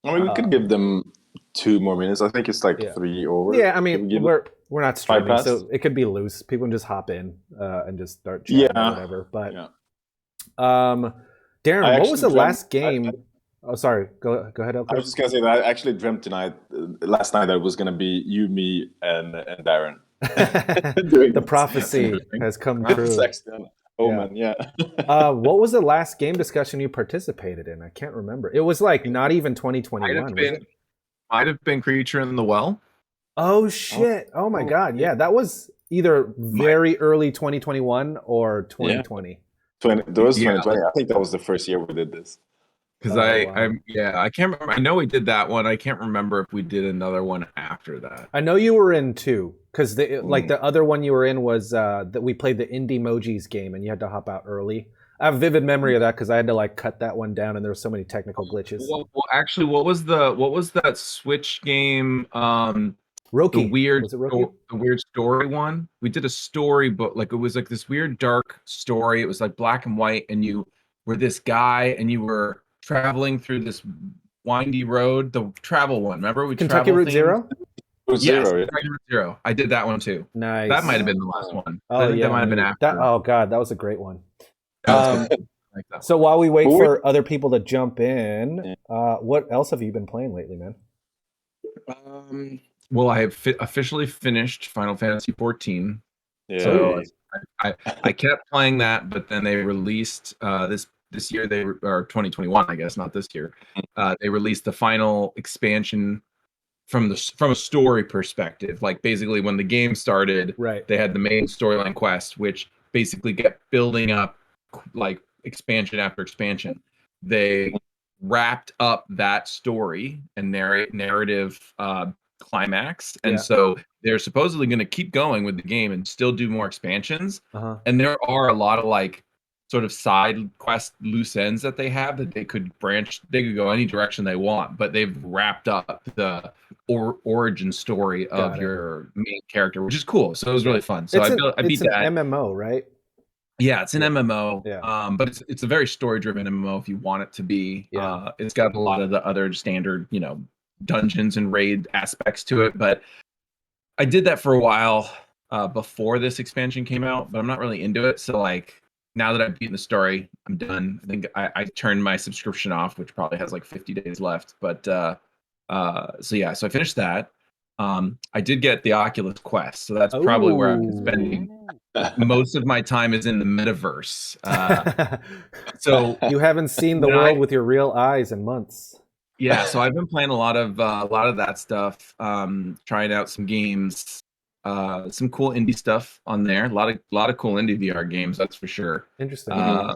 I mean, we could give them 2 more minutes. I think it's like Yeah. 3 over. Yeah, I Can mean, we give it we're not five streaming, past? so it could be loose. People can just hop in and just start chatting or Yeah, whatever. But yeah. um, I Darren, what was actually the dreamt. last game? Oh, sorry. Go ahead, I was Elkler. just gonna say that I actually dreamt last night, that it was gonna be you, me, and Darren doing The this. That's prophecy interesting. has come Wow. true. Sexton Yeah. Omen, yeah. What was the last game discussion you participated in? I can't remember. It was like not even Might have 2021, was been it? might have been Creature in the Well. Oh Oh, shit. Oh my oh, god. yeah. Yeah, that was either Might very early 2021 or Yeah. 2020. 20, there was yeah, 2020. I think that was the first year we did this. because Oh I wow. yeah, I can't remember. I know we did that one. I can't remember if we did another one after that. I know you were in two because Mm. the other one you were in was that we played the Indie Mojis game and you had to hop out early. I have a vivid memory of that because I had to like cut that one down and there were so many technical glitches. Well, actually, what was that Switch game? Roki, was it Roki? The weird story one. We did a story book, like it was like this weird dark story. It was like black and white, and you were this guy, and you were traveling through this windy road. The travel one, remember? We Kentucky travel Route themed. Zero. It was Yes, zero, yeah. Dragon Route Zero. I did that one too. That might have Nice. been the last Oh. one. I Oh think that yeah, might have been maybe that. after. Oh god, that was a great one. That was good. Um, I like that so one. while we wait But for other people to jump in, yeah. what else have you been playing lately, man? Um, well, I have officially finished Final Fantasy 14. So Yeah. I kept playing that, but then they released this year or 2021, I guess, not this year. They released the final expansion from a story perspective. Like basically, when the game started, Right. they had the main storyline quest, which basically kept building up like expansion after expansion. They wrapped up that story and narrative climax, and Yeah. so they're supposedly going to keep going with the game and still do more expansions. Uh huh. And there are a lot of like sort of side quest loose ends that they have that they could branch. They could go any direction they want, but they've wrapped up the origin story of Got it. your main character, which is cool. So it was really fun. So I It's beat an that. MMO, right? Yeah, it's an Yeah. MMO, Yeah. but it's a very story-driven MMO if you want it to be. Yeah. It's got a lot of the other standard, dungeons and raid aspects to it. But I did that for a while before this expansion came out, but I'm not really into it. So like now that I've beaten the story, I'm done. I think I turned my subscription off, which probably has like 50 days left. But so yeah, so I finished that. I did get the Oculus Quest, so that's probably where I've been Oh. spending most of my time is in the metaverse. So You haven't seen the when world I with your real eyes in months. yeah, so I've been playing a lot of that stuff, trying out some games, some cool indie stuff on there. A lot of cool indie VR games, that's for sure. Interesting. Uh,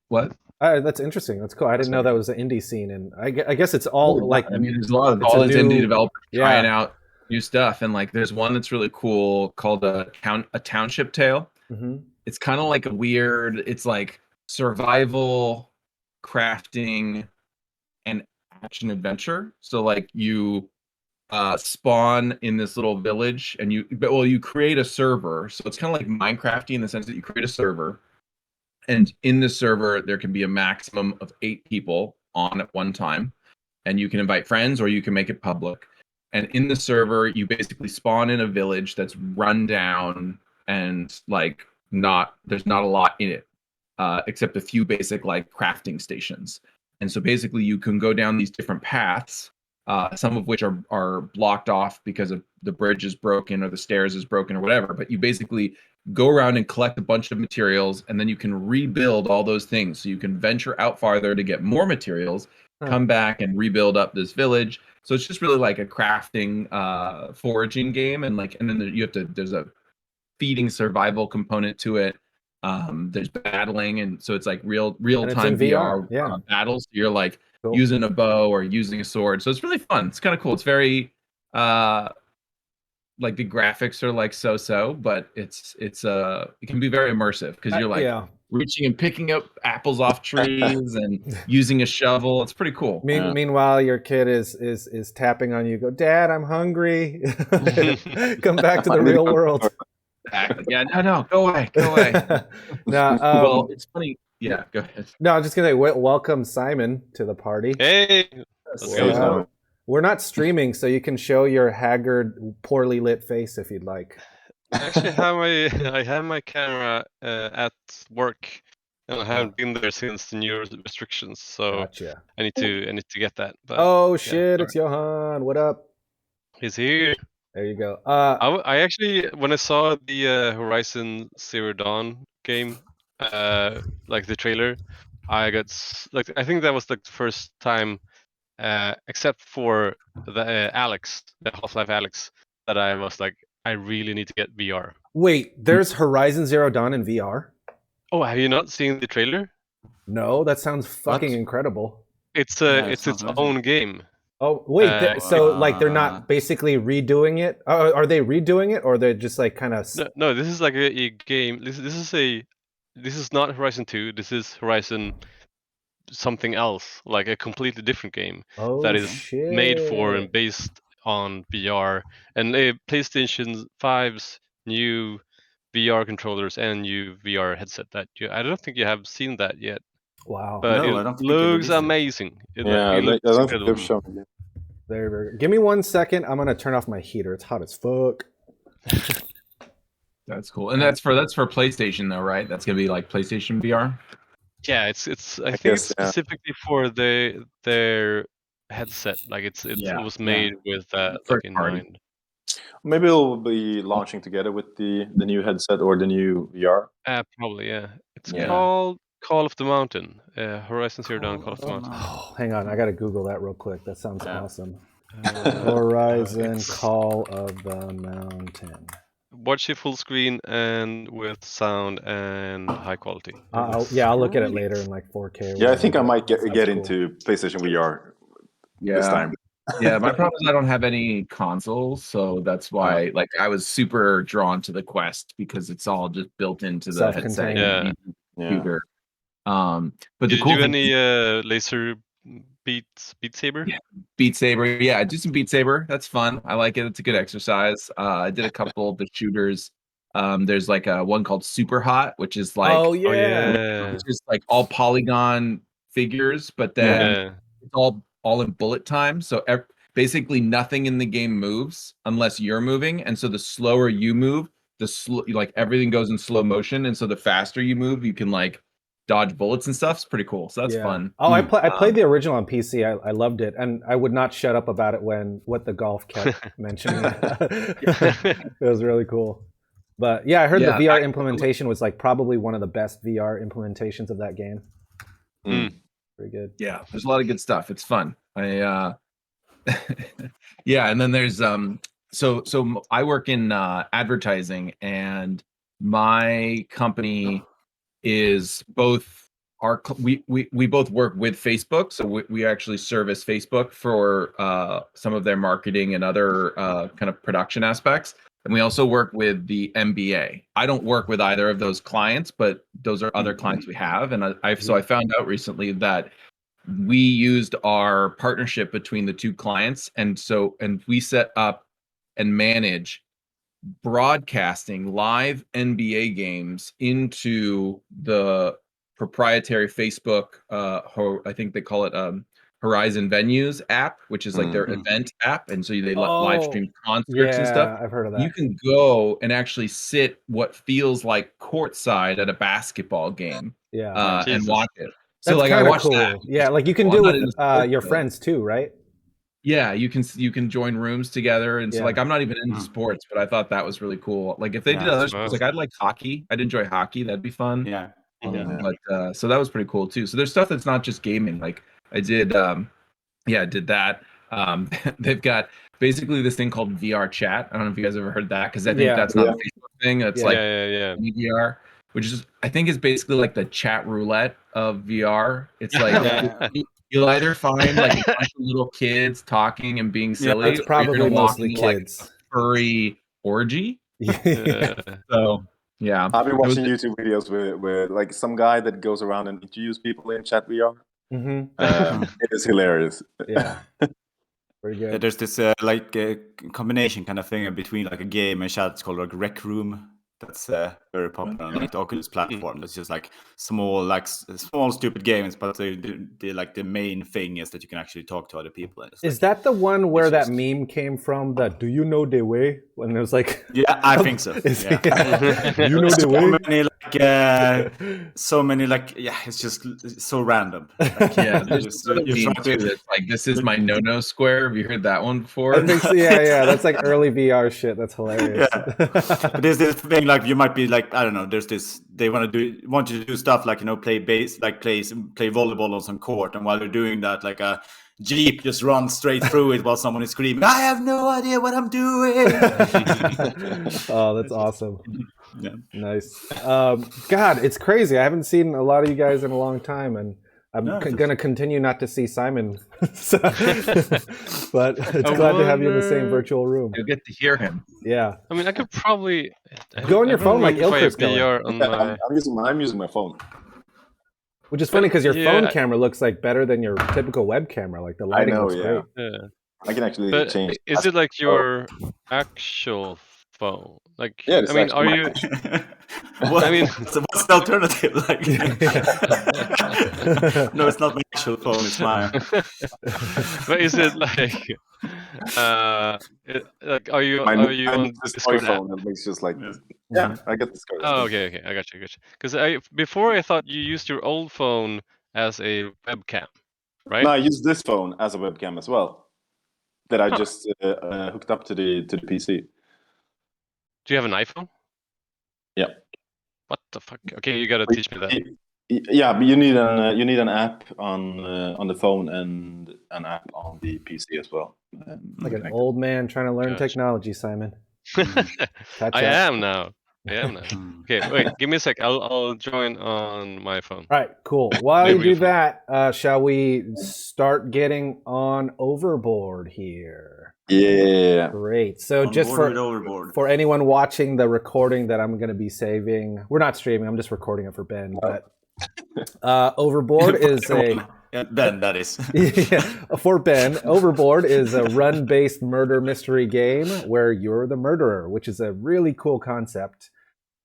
what? That's interesting. That's cool. I didn't know Sorry. that was an indie scene, and I guess it's Oh, all yeah. like I mean, there's a lot of it's a all these indie new. developers trying Yeah. out new stuff, and like there's one that's really cool called a Township Tale. Hmm. It's kind of like a weird. It's like survival, crafting, and action adventure. So like you spawn in this little village and you create a server. So it's kind of like Minecrafty in the sense that you create a server, and in the server there can be a maximum of 8 people on at one time, and you can invite friends or you can make it public. And in the server you basically spawn in a village that's run down and like not there's not a lot in it, except a few basic like crafting stations. And so basically you can go down these different paths, some of which are blocked off because of the bridge is broken or the stairs is broken or whatever. But you basically go around and collect a bunch of materials, and then you can rebuild all those things. So you can venture out farther to get more materials, Huh. come back and rebuild up this village. So it's just really like a crafting, foraging game, and then there's a feeding survival component to it. There's battling, and so it's like real And it's in time VR. VR Yeah. battles. You're like Cool. using a bow or using a sword, so it's really fun. It's kind of cool. It's very uh like the graphics are like so, but it can be very immersive because you're like Yeah. reaching and picking up apples off trees and using a shovel. It's pretty cool. Yeah. Meanwhile, your kid is tapping on you. Go, Dad, I'm hungry. Come back to the real world. Exactly. Yeah, no, go away, go away. Now, Well, it's funny. Yeah, go ahead. No, I'm just gonna welcome Simon to the party. Hey, What Hey, up? Simon. We're not streaming, so you can show your haggard, poorly lit face if you'd like. I actually have my camera at work, and I haven't been there since the new restrictions. So Gotcha. I need to get that. But Oh shit! It's Johan. What up? he's here. There you go. I actually, when I saw the Horizon Zero Dawn game, like the trailer, I got like I think that was like the first time, except for the the Half-Life Alex, that I was like, I really need to get VR. Wait, there's Horizon Zero Dawn in VR? Oh, have you not seen the trailer? No, that sounds fucking What? incredible. It's Yeah, it's sounds its amazing. own game. Oh wait, so like they're Uh, not basically redoing it? Are they redoing it, or they're just like kind of? No, this is like a game. This is not Horizon 2. This is Horizon something else, like a completely different game Oh that is shit! made for and based on VR. And PlayStation 5's new VR controllers and new VR headset that I don't think you have seen that yet. Wow, But No, I it don't think they looks released it. amazing. Yeah, It I looks don't think they've incredible. shown it. very very. Good. Give me 1 second. I'm gonna turn off my heater. It's hot as fuck. That's cool. And that's for PlayStation though, right? That's gonna be like PlayStation VR. Yeah, it's I think guess, it's yeah. specifically for their headset. Like it Yeah, was made with that like First in party. mind. Maybe it'll be launching together with the new headset or the new VR. Probably, yeah. It's Yeah. called Call of the Mountain. Horizon Zero Dawn Call of the Mountain. Oh, hang on, I gotta Google that real quick. That sounds Yeah. awesome. Uh, Horizon it's- Call of the Mountain. watch it full screen and with sound and high quality. I'll look at it later in like 4K. Or Yeah, I think I whatever. might Sounds get cool. into PlayStation VR Yeah. this time. Yeah, my problem is I don't have any consoles, so that's why like I was super drawn to the Quest because it's all just built into the headset Self-contained. and Yeah. the Yeah. computer. But Did the you cool do thing any is laser Beat Saber? Yeah. Beat Saber, yeah, I do some Beat Saber. That's fun. I like it. It's a good exercise. I did a couple of the shooters. There's like a one called Super Hot, which is like Oh yeah. it's just like all polygon figures, but then Yeah. it's all in bullet time. So basically nothing in the game moves unless you're moving, and so the slower you move, like everything goes in slow motion, and so the faster you move, you can like dodge bullets and stuff. It's pretty cool. So that's Yeah. fun. Oh, I played the original on PC. I loved it, and I would not shut up about it when What the Golf kept mentioning. It was really cool. But yeah, I heard the Yeah, VR implementation was like probably one of the best VR implementations of that game. Mm. Pretty good. Yeah, there's a lot of good stuff. It's fun. Yeah, and then there's so I work in advertising, and my company is both we both work with Facebook, so we actually service Facebook for some of their marketing and other kind of production aspects, and we also work with the MBA. I don't work with either of those clients, but those are other clients we have, and I found out recently that we used our partnership between the two clients, and we set up and manage broadcasting live NBA games into the proprietary Facebook I think they call it Horizon Venues app, which is like their event app, and so they live stream concerts and stuff. I've heard of that. You can go and actually sit what feels like courtside at a basketball game Yeah. and Jesus. watch it. That's So like I kinda watched cool. that. Yeah, like you can Well, do I'm it not with into sports, your but- friends too, right? Yeah, you can join rooms together, and so Yeah. like I'm not even into Mm. sports, but I thought that was really cool. Like if they did Yeah, other it's sports, wow. like I'd like hockey. I'd enjoy hockey. That'd be fun. Yeah. Yeah. But so that was pretty cool too. So there's stuff that's not just gaming. Like I did, I did that. They've got basically this thing called VR chat. I don't know if you guys ever heard that because I think Yeah. that's not a Facebook thing. It's Yeah. like Yeah. VR, which is I think is basically like the chat roulette of VR. It's like Yeah. you'll either find like a bunch of little kids talking and being silly, It's or you're probably gonna walk mostly into, like, kids. a furry orgy. Yeah. So yeah, I've been It was- watching YouTube videos with like some guy that goes around and interviews people in chat VR. Mhm. It is hilarious. Yeah. Pretty Yeah, good. there's this like combination kind of thing between like a game and chat. It's called like Rec Room that's very popular on like the Oculus platform. It's just like small stupid games, but the main thing is that you can actually talk to other people. Is that the one where that meme came from? The "Do you know the way?" When it was like, yeah, I think so. Do you know the way? So many it's just so random. Like, there's a meme too that's like, this is my no square. Have you heard that one before? I think so, yeah, that's like early VR shit. That's hilarious. But there's this thing like you might be like, I don't know, there's this, they want you to do stuff like, play bass, like play volleyball on some court, and while you're doing that, like a Jeep just runs straight through it while someone is screaming, I have no idea what I'm doing. Oh, that's awesome. Yeah. Nice. God, it's crazy. I haven't seen a lot of you guys in a long time, and I'm going to continue not to see Simon. But it's glad to have you in the same virtual room. You'll get to hear him. Yeah. I mean, I could probably go on your phone like Ilker's going. I'm using my phone. Which is funny because your phone camera looks like better than your typical web camera. Like the lighting looks great. Yeah. I can actually change. Is it like your actual phone? Like, yeah, I mean, are you? I mean, so what's the alternative? Like, no, it's not my actual phone. It's mine. But is it like? Like, are you on Discord phone? It makes just like this. Yeah, I get Discord. Oh, okay, I got you. Because before I thought you used your old phone as a webcam, right? No, I use this phone as a webcam as well. That I just hooked up to the PC. Do you have an iPhone? Yeah. What the fuck? Okay, you gotta teach me that. Yeah, but you need an app on the phone and an app on the PC as well. Like an old man trying to learn technology, Simon. I am now. Okay, wait, give me a sec. I'll join on my phone. All right, cool. While you do that, shall we start getting on Overboard here? Yeah. Great. So just for anyone watching the recording that I'm going to be saving, we're not streaming. I'm just recording it for Ben. But Overboard is Ben, that is. For Ben, Overboard is a run-based murder mystery game where you're the murderer, which is a really cool concept.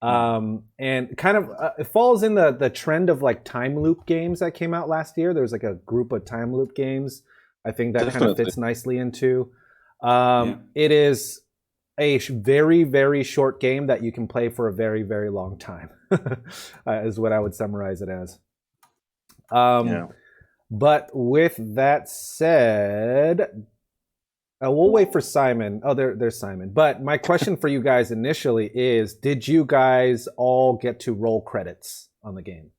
And kind of it falls in the trend of like time loop games that came out last year. There's like a group of time loop games. I think that kind of fits nicely into. It is a very, very short game that you can play for a very, very long time, is what I would summarize it as. But with that said, we'll wait for Simon. Oh, there's Simon. But my question for you guys initially is, did you guys all get to roll credits on the game?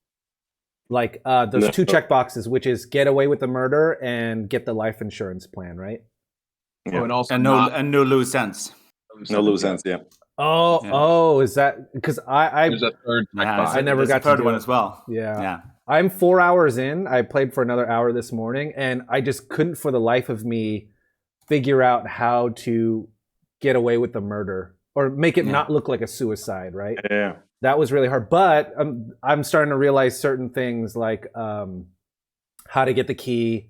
Like those two checkboxes, which is get away with the murder and get the life insurance plan, right? Yeah. Oh, and also no loose ends. No loose ends, yeah. Oh, is that because there's a third checkbox. I never got to do one it as well. Yeah. I'm 4 hours in. I played for another hour this morning, and I just couldn't for the life of me figure out how to get away with the murder or make it not look like a suicide, right? Yeah. That was really hard. But I'm starting to realize certain things like how to get the key,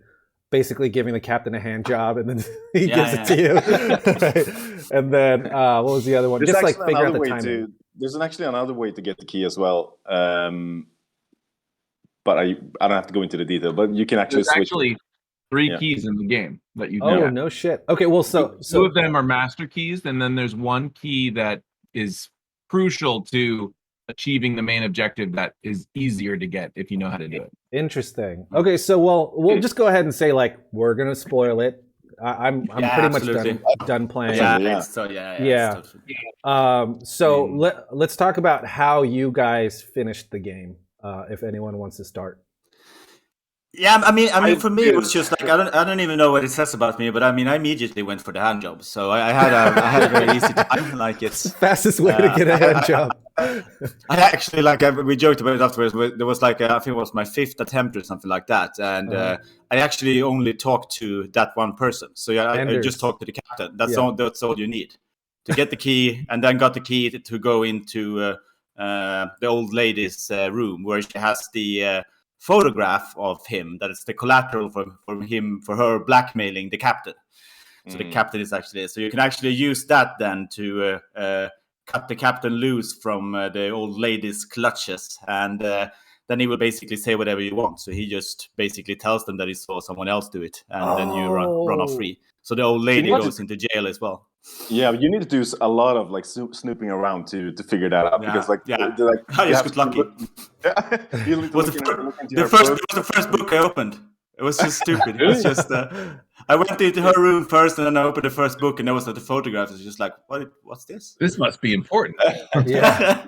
basically giving the captain a hand job, and then he gives it to you. Right? And then what was the other one? There's just like figure out the timing. There's actually another way to get the key as well. But I don't have to go into the detail. But you can actually switch. Actually, 3 keys in the game that you. Oh, no shit. Okay, well, so 2 of them are master keys, and then there's 1 key that is crucial to achieving the main objective that is easier to get if you know how to do it. Interesting. Okay, so we'll just go ahead and say like we're gonna spoil it. I'm pretty much done playing. So let's talk about how you guys finished the game. If anyone wants to start. Yeah, I mean, for me, it was just like I don't even know what it says about me, but I mean, I immediately went for the hand job, so I had a very easy time. Like it's fastest way to get a hand job. I actually we joked about it afterwards. There was like I think it was my 5th attempt or something like that, and I actually only talked to that one person. So I just talked to the captain. That's all you need to get the key, and then got the key to go into the old lady's room where she has the photograph of him. That is the collateral for her blackmailing the captain. So the captain is actually, so you can actually use that then to cut the captain loose from the old lady's clutches, and then he will basically say whatever you want. So he just basically tells them that he saw someone else do it, and then you run off free. So the old lady goes into jail as well. Yeah, you need to do a lot of like snooping around to figure that out, because like I just got lucky. It was the first book I opened. It was just stupid. It was just I went into her room first, and then I opened the first book, and there was the photograph. It's just like, what's this? This must be important. Yeah.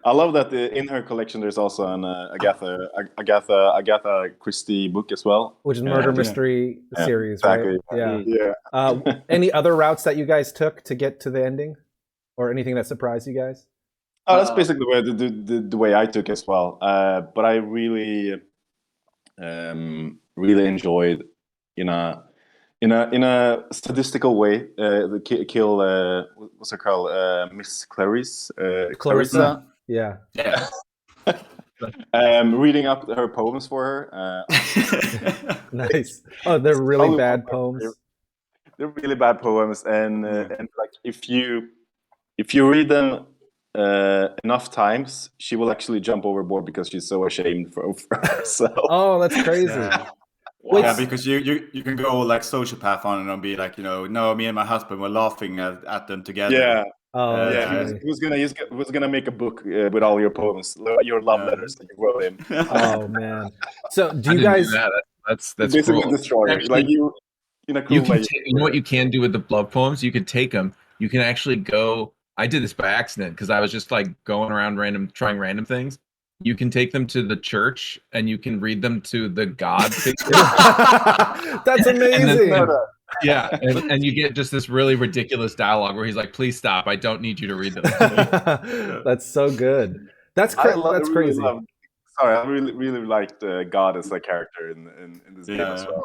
I love that in her collection there's also an Agatha Christie book as well, which is murder mystery series, exactly. Right? Yeah. Any other routes that you guys took to get to the ending, or anything that surprised you guys? Oh, that's basically the way I took as well. But I really enjoyed in a statistical way the kill what's her called, Miss Clarissa. Yeah. Reading up her poems for her. Nice. Oh, they're really bad poems. They're really bad poems, and like if you read them enough times, she will actually jump overboard because she's so ashamed for herself. Oh, that's crazy. Yeah, because you can go like sociopath on and be like, no, me and my husband were laughing at them together. Yeah. Oh, he was gonna make a book with all your poems, your love letters that you wrote him. Oh man! So do you guys? That's basically cruel. destroyer. Actually, like you in a cool way. You know what you can do with the love poems? You can take them. You can actually go. I did this by accident because I was just like going around trying random things. You can take them to the church and you can read them to the God figure. That's amazing. And you get just this really ridiculous dialogue where he's like, "Please stop! I don't need you to read them." That's so good. That's crazy. Sorry, I really liked God as a character in this game as well.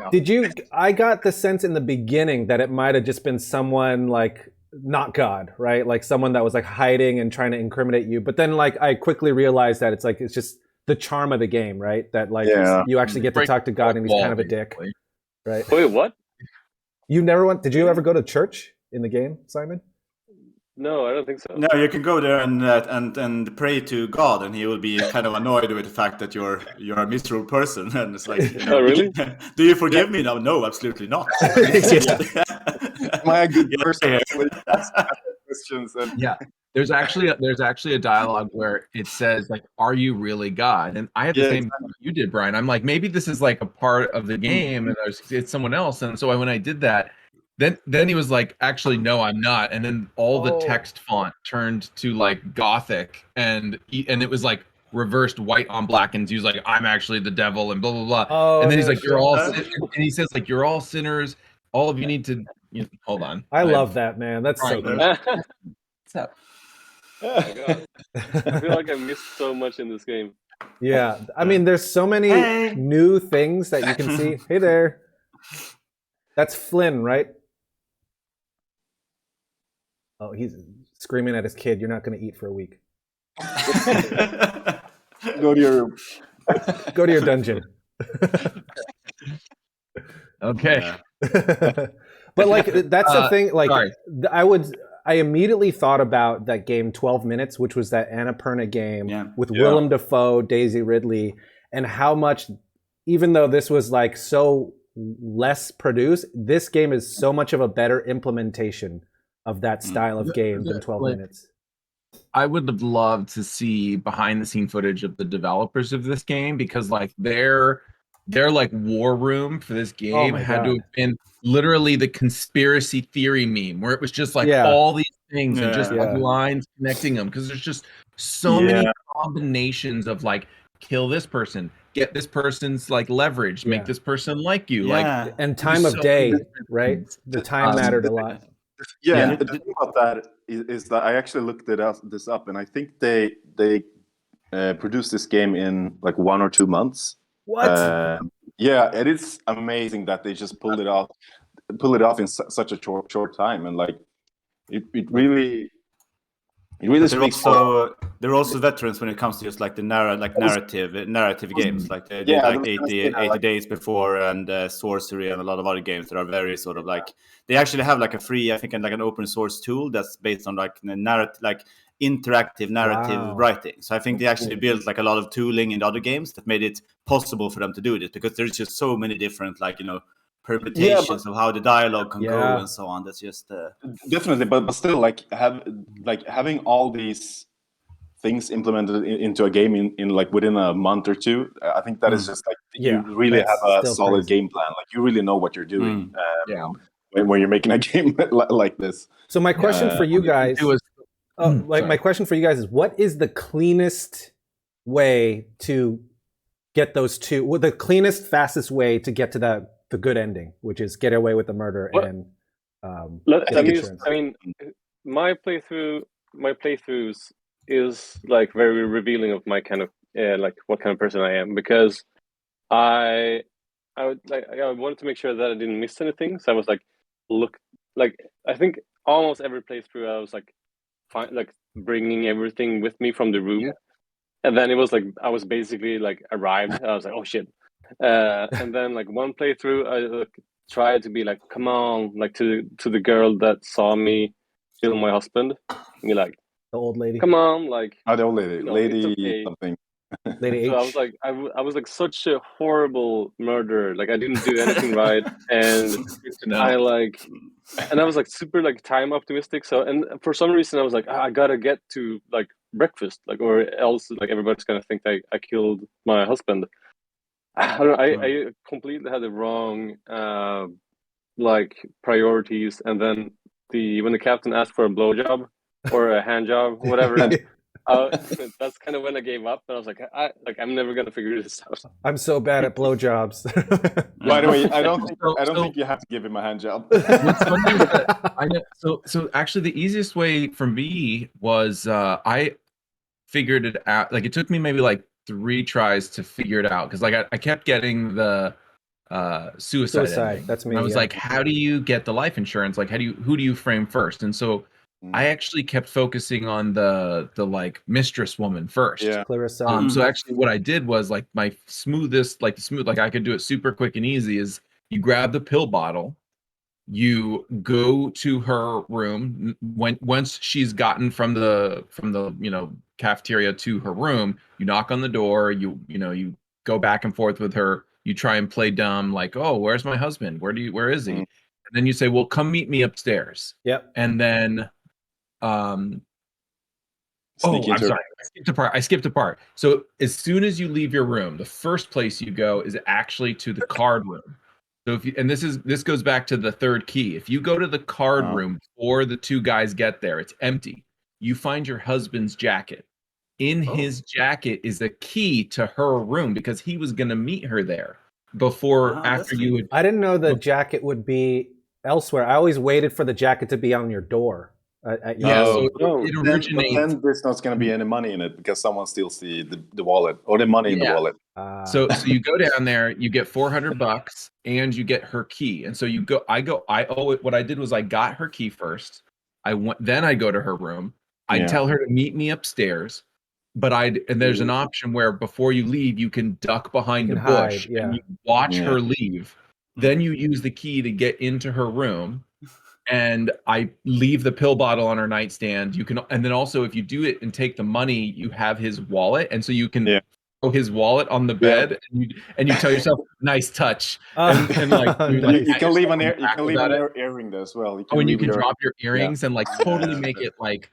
I got the sense in the beginning that it might have just been someone like not God, right? Like someone that was like hiding and trying to incriminate you. But then like I quickly realized that it's just the charm of the game, right? That like you actually get to talk to God and he's kind of a dick, right? Wait, what? Did you ever go to church in the game, Simon? No, I don't think so. No, you can go there and pray to God, and he will be kind of annoyed with the fact that you're a miserable person. And it's like, oh, really? Do you forgive me now? No, absolutely not. Am I a good person? Questions and... Yeah, there's actually a dialogue where it says like, "Are you really God?" And I had the same thing you did, Brian. I'm like, maybe this is like a part of the game, and it's someone else. And so when I did that. Then he was like, actually, no, I'm not. And then all the text font turned to like Gothic, and it was like reversed white on black. And he was like, I'm actually the devil, and blah blah blah. Oh, and then he's like, you're all, and he says like, you're all sinners. All of you need to hold on. I love that, man. That's so good. What's up? Oh my God. I feel like I missed so much in this game. Yeah, I mean, there's so many new things that you can see. Hey there. That's Flynn, right? Oh, he's screaming at his kid, "You're not going to eat for a week." Go to your dungeon. Okay. But like that's the thing. Like I immediately thought about that game 12 Minutes, which was that Annapurna game with Willem Dafoe, Daisy Ridley, and how much, even though this was like so less produced, this game is so much of a better implementation of that style of game than 12 Minutes. I would have loved to see behind the scene footage of the developers of this game, because like their like war room for this game had to have been literally the conspiracy theory meme, where it was just like all these things and just like lines connecting them, because there's just so many combinations of like, kill this person, get this person's like leverage, make this person like you, like, and time of day, right? The time mattered a lot. Yeah, the thing about that is that I actually looked this up, and I think they produced this game in like 1 or 2 months. What? Yeah, it is amazing that they just pull it off in such a short time, and like it really speaks. they're also veterans when it comes to just like the narrative games. Like they did like 80 Days Before and Sorcery and a lot of other games that are very sort of like, they actually have like a free, I think, and like an open source tool that's based on like narrative, like interactive narrative writing. So I think they actually built like a lot of tooling in other games that made it possible for them to do this, because there's just so many different like, you know, permutations of how the dialogue can go and so on. That's just definitely, but still, like having all these things implemented into a game in like within a month or two, I think that is just like you really have a solid game plan. Like you really know what you're doing. When you're making a game like this. So my question for you guys, my question for you guys is, what is the cleanest way to get those two? Well, the cleanest, fastest way to get to the good ending, which is get away with the murder and. I mean, my playthroughs is like very revealing of my kind of like what kind of person I am, because I wanted to make sure that I didn't miss anything. So I was like, I think almost every playthrough I was like, bringing everything with me from the room, and then it was like I was basically like arrived. I was like, oh shit, and then like one playthrough I tried to be like, come on, like to the girl that saw me kill my husband, and like, the old lady, come on, like the old lady, okay. something. Lady H. So I was like such a horrible murderer. Like I didn't do anything right, and I was like super like time optimistic. So, and for some reason I was like, I gotta get to like breakfast, like, or else like everybody's gonna think I killed my husband. I don't know. I completely had the wrong like priorities, and then when the captain asked for a blowjob or a hand job, whatever. That's kind of when I gave up, and I was like, I'm never gonna figure this out. I'm so bad at blowjobs. By the way, I don't think you have to give him a hand job. What's funny is that I know. So actually, the easiest way for me was I figured it out. Like it took me maybe like 3 tries to figure it out, because like I kept getting the suicide ending. That's me. And I was like, how do you get the life insurance? Like, who do you frame first? And so I actually kept focusing on the like mistress woman first. Yeah. Clarissa. So actually what I did was like my smoothest, like I could do it super quick and easy, is you grab the pill bottle, you go to her room once she's gotten from the cafeteria to her room, you knock on the door, you go back and forth with her, you try and play dumb, like, oh, where's my husband? Where is he? And then you say, well, come meet me upstairs. Yep. And then I'm sorry, I skipped a part. So as soon as you leave your room, the first place you go is actually to the card room. So this goes back to the third key. If you go to the card room before the 2 guys get there, it's empty. You find your husband's jacket. In his jacket is a key to her room, because he was going to meet her there after you would. I didn't know the jacket would be elsewhere. I always waited for the jacket to be on your door. So it originates. Then there's not going to be any money in it, because someone steals the wallet, or the money in the wallet. So you go down there, you get $400, and you get her key. And so you go. What I did was I got her key first. Then I go to her room. I tell her to meet me upstairs. But there's an option where before you leave, you can duck behind a bush and you watch her leave. Then you use the key to get into her room. And I leave the pill bottle on her nightstand. And then also, if you do it and take the money, you have his wallet, and so you can throw his wallet on the bed, and you tell yourself, "Nice touch." And like you can leave an earring there as well. You can drop your earrings and like totally make it like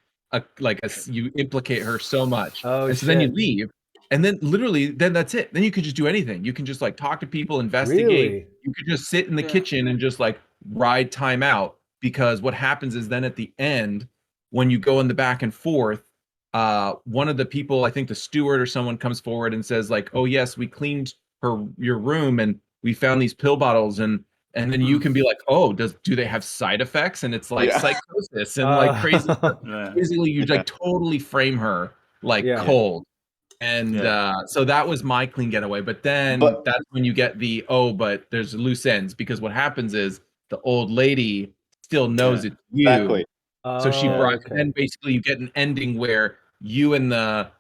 you implicate her so much. And so then you leave. And then literally, then that's it. Then you could just do anything. You can just like talk to people, investigate. Really? You could just sit in the kitchen and just like ride time out. Because what happens is then at the end, when you go in the back and forth, one of the people, I think the steward or someone, comes forward and says like, oh yes, we cleaned your room and we found these pill bottles, and then you can be like, oh, do they have side effects? And it's like psychosis and like crazy. Basically, you like totally frame her like cold. And so that was my clean getaway. But that's when you get but there's loose ends, because what happens is the old lady still knows it's you. Exactly. So she brought, and basically you get an ending where you and the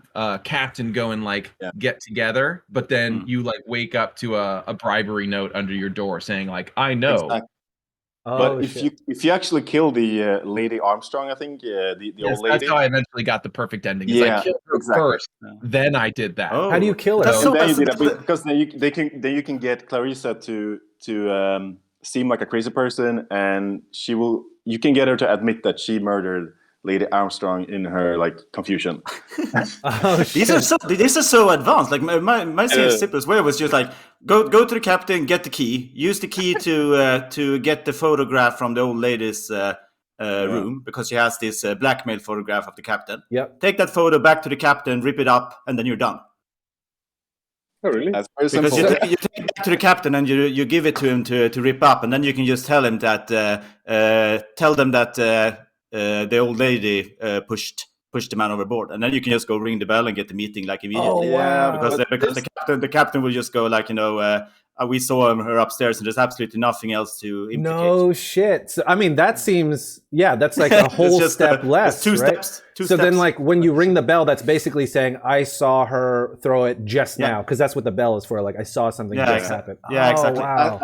captain go and like get together, but then you like wake up to a bribery note under your door saying like, I know. Exactly. But if you actually kill the Lady Armstrong, I think the old lady. That's how I eventually got the perfect ending. Is I killed her first, then I did that. How do you kill her? Because then you can get Clarissa to seem like a crazy person, and you can get her to admit that she murdered Lady Armstrong in her like confusion. These are so advanced. Like my simplest way was just like go to the captain, get the key, use the key to get the photograph from the old lady's room, because she has this blackmail photograph of the captain. Yep. Take that photo back to the captain, rip it up, and then you're done. Oh, really? That's very because simple. you take it back to the captain and you give it to him to rip up, and then you can just tell him that tell them that the old lady pushed the man overboard, and then you can just go ring the bell and get the meeting like immediately. Oh, wow. Because the captain will just go like, we saw her upstairs, and there's absolutely nothing else to implicate. No shit. So, I mean, that seems that's like a whole step less. Two right? steps. So then, like when you ring the bell, that's basically saying I saw her throw it just now, because that's what the bell is for. Like I saw something just happen. Yeah, exactly. Wow.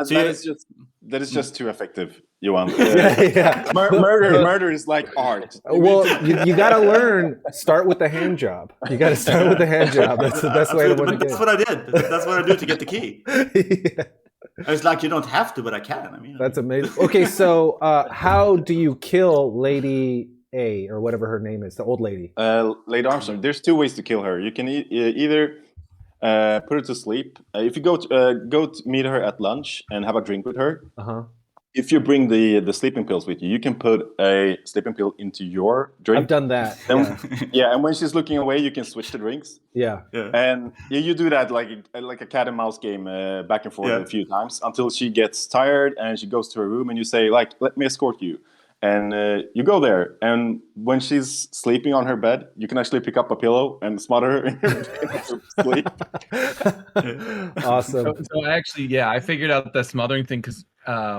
That is just too effective, Johan. Murder is like art. Well, you got to learn. Start with the hand job. You got to start with the hand job. That's the best way to win the game. That's what I did. That's what I do to get the key. It's like you don't have to, but I can. I mean, that's amazing. Okay, so how do you kill Lady A, or whatever her name is, the old lady? Lady Armstrong. There's two ways to kill her. You can either put her to sleep. If you go to meet her at lunch and have a drink with her. If you bring the sleeping pills with you, you can put a sleeping pill into your drink. I've done that. And when she's looking away, you can switch the drinks. Yeah. And you do that like a cat and mouse game, back and forth a few times until she gets tired and she goes to her room, and you say like, "Let me escort you." And you go there, and when she's sleeping on her bed, you can actually pick up a pillow and smother her in her sleep. Awesome. So actually, I figured out the smothering thing because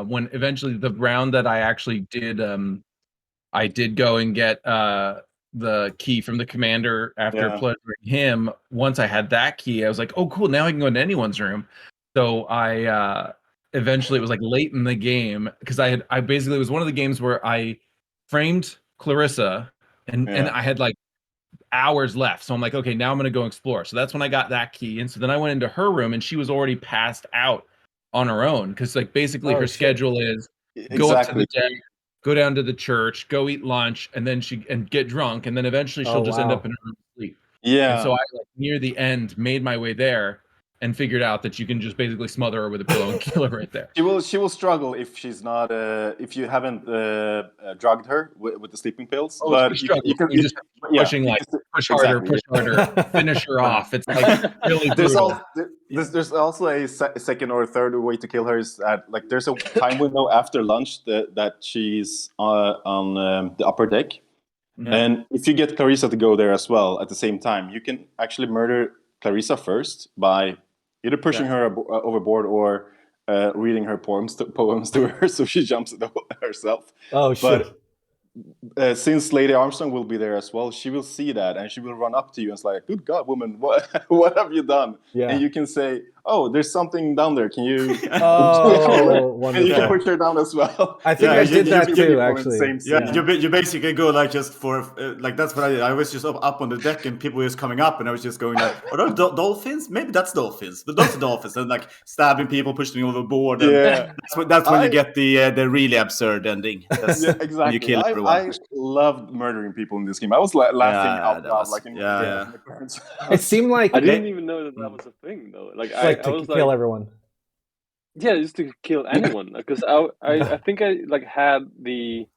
when eventually the round that I actually did, I did go and get the key from the commander after pleasuring him. Once I had that key, I was like, "Oh, cool! Now I can go into anyone's room." So I. Eventually, it was like late in the game because I basically, it was one of the games where I framed Clarissa and I had like hours left. So I'm like, okay, now I'm going to go explore. So that's when I got that key. And so then I went into her room and she was already passed out on her own. Cause like basically her schedule is go up to the deck, go down to the church, go eat lunch, and then get drunk. And then eventually she'll just end up in her room to sleep. Yeah. And so I like near the end made my way there and figured out that you can just basically smother her with a pillow and kill her right there. She will struggle if she's not if you haven't drugged her with the sleeping pills. Oh, but you can just pushing push harder, finish her off. It's like really brutal. There's also a second or third way to kill her. Is that like there's a time window after lunch that she's on the upper deck, and if you get Clarissa to go there as well at the same time, you can actually murder Clarissa first by either pushing her overboard or reading her poems to her, so she jumps herself. Oh, shit. But since Lady Armstrong will be there as well, she will see that and she will run up to you and say, like, "Good God, woman, what have you done?" And you can say, "Oh, there's something down there. Can you?" And you can push her down as well. I think I did that too, actually. You basically go like just for like that's what I was just up on the deck and people were just coming up and I was just going like, "Are those dolphins? Maybe that's dolphins, but those are dolphins." And like stabbing people, pushing them overboard. And that's when you get the really absurd ending. That's exactly. You kill everyone. I loved murdering people in this game. I was laughing out loud. It seemed like I didn't even know that was a thing though. Like I was kill everyone. Yeah, just to kill anyone. Because I think I like had the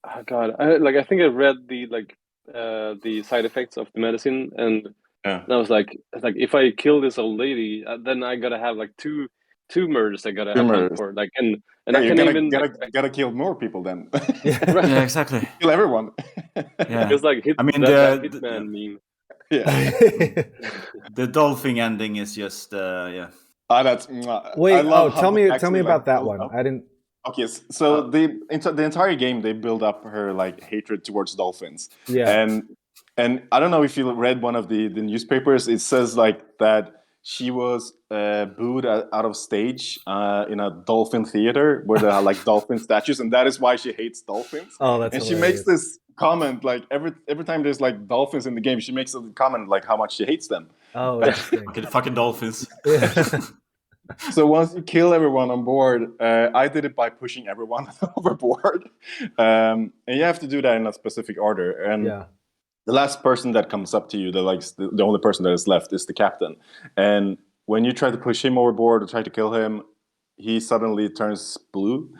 I think I read the side effects of the medicine, and I was like, if I kill this old lady, then I gotta have like two murders I gotta account for. Like and I can even gotta kill more people then. Yeah, exactly. Kill everyone. Yeah, it's like Hitman meme. Yeah. The dolphin ending is just that's wait. Tell me about that one. I didn't. Okay, so the entire game they build up her like hatred towards dolphins. Yeah. And And I don't know if you read one of the newspapers. It says like that she was booed out of stage in a dolphin theater where there are like dolphin statues, and that is why she hates dolphins. Oh, that's and hilarious. She makes this comment like every time there's like dolphins in the game, she makes a comment like how much she hates them. Oh, interesting. Fucking dolphins. So once you kill everyone on board, I did it by pushing everyone overboard, and you have to do that in a specific order. And the last person that comes up to you, the only person that is left, is the captain. And when you try to push him overboard or try to kill him, he suddenly turns blue.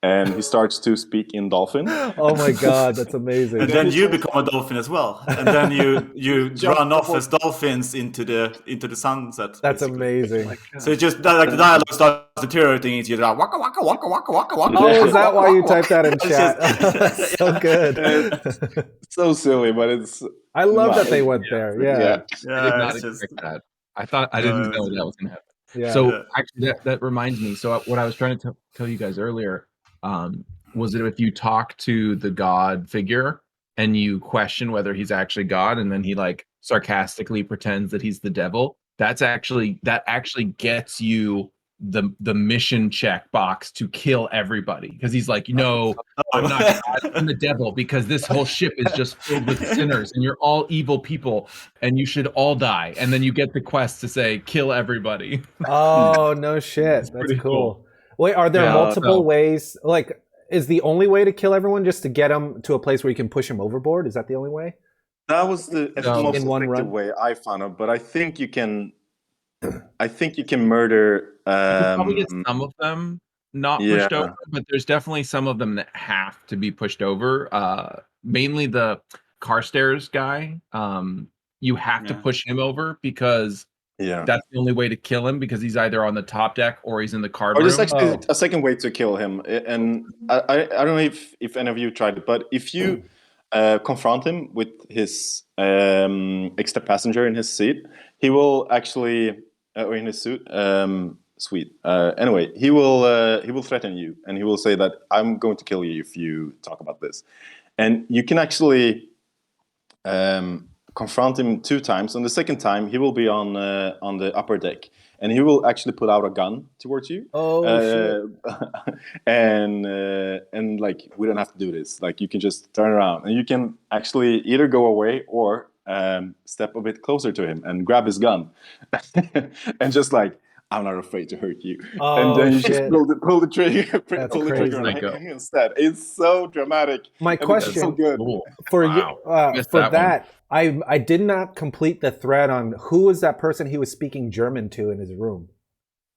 And he starts to speak in dolphin. Oh my god, that's amazing! And then you become a dolphin as well, and then you run off as dolphins into the sunset. That's basically. amazing. So it's just like the dialogue starts deteriorating. It's just like waka waka waka waka waka waka. Oh, is that why you typed that in chat? That's so good. It's so silly, but it's. I love that they went there. Yeah. I did not expect that. I didn't know that was going to happen. Yeah. So actually, that reminds me. So what I was trying to tell you guys earlier. Was it if you talk to the god figure and you question whether he's actually God, and then he like sarcastically pretends that he's the devil, that actually gets you the mission check box to kill everybody, because he's like, no, I'm not God, I'm the devil, because this whole ship is just filled with sinners and you're all evil people and you should all die. And then you get the quest to say kill everybody. Oh no shit, that's cool. Wait, are there multiple ways? Like, is the only way to kill everyone just to get them to a place where you can push them overboard? Is that the only way? That was the most effective way I found out. But I think you can. I think you can murder. You can probably get some of them not pushed over, but there's definitely some of them that have to be pushed over. Mainly the Carstairs guy. You have to push him over because. Yeah, that's the only way to kill him, because he's either on the top deck or he's in the card room. Or there's actually a second way to kill him, and I don't know if any of you tried it, but if you confront him with his extra passenger in his seat, he will actually or in his suit. Sweet. Anyway, he will threaten you, and he will say that I'm going to kill you if you talk about this, and you can actually. Confront him 2 times. On the second time, he will be on the upper deck, and he will actually put out a gun towards you. Oh shit! And like, we don't have to do this. Like, you can just turn around, and you can actually either go away or step a bit closer to him and grab his gun, and just like, I'm not afraid to hurt you. Oh, and then you shit. just pull the trigger, pull the trigger crazy. on him instead. It's so dramatic. My question so good. for that, I did not complete the thread on who was that person he was speaking German to in his room.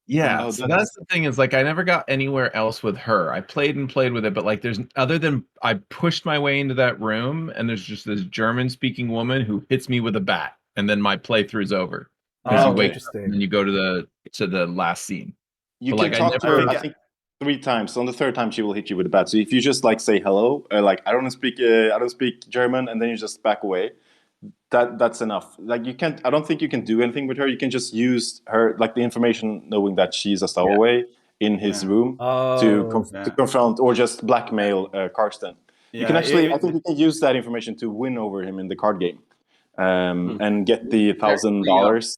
Yeah, so that's the thing, is like, I never got anywhere else with her. I played with it, but like, there's other than I pushed my way into that room and there's just this German speaking woman who hits me with a bat, and then my playthrough's over. Because you wake up and then you go to the last scene. You can talk to her, I think, 3 times. On the 3rd time, she will hit you with a bat. So if you just like say hello, like I don't speak German, and then you just back away, that's enough. Like, you can't. I don't think you can do anything with her. You can just use her, like the information, knowing that she's a stowaway in his room to confront or just blackmail Karsten. You can actually, I think you can use that information to win over him in the card game, and get the $1,000.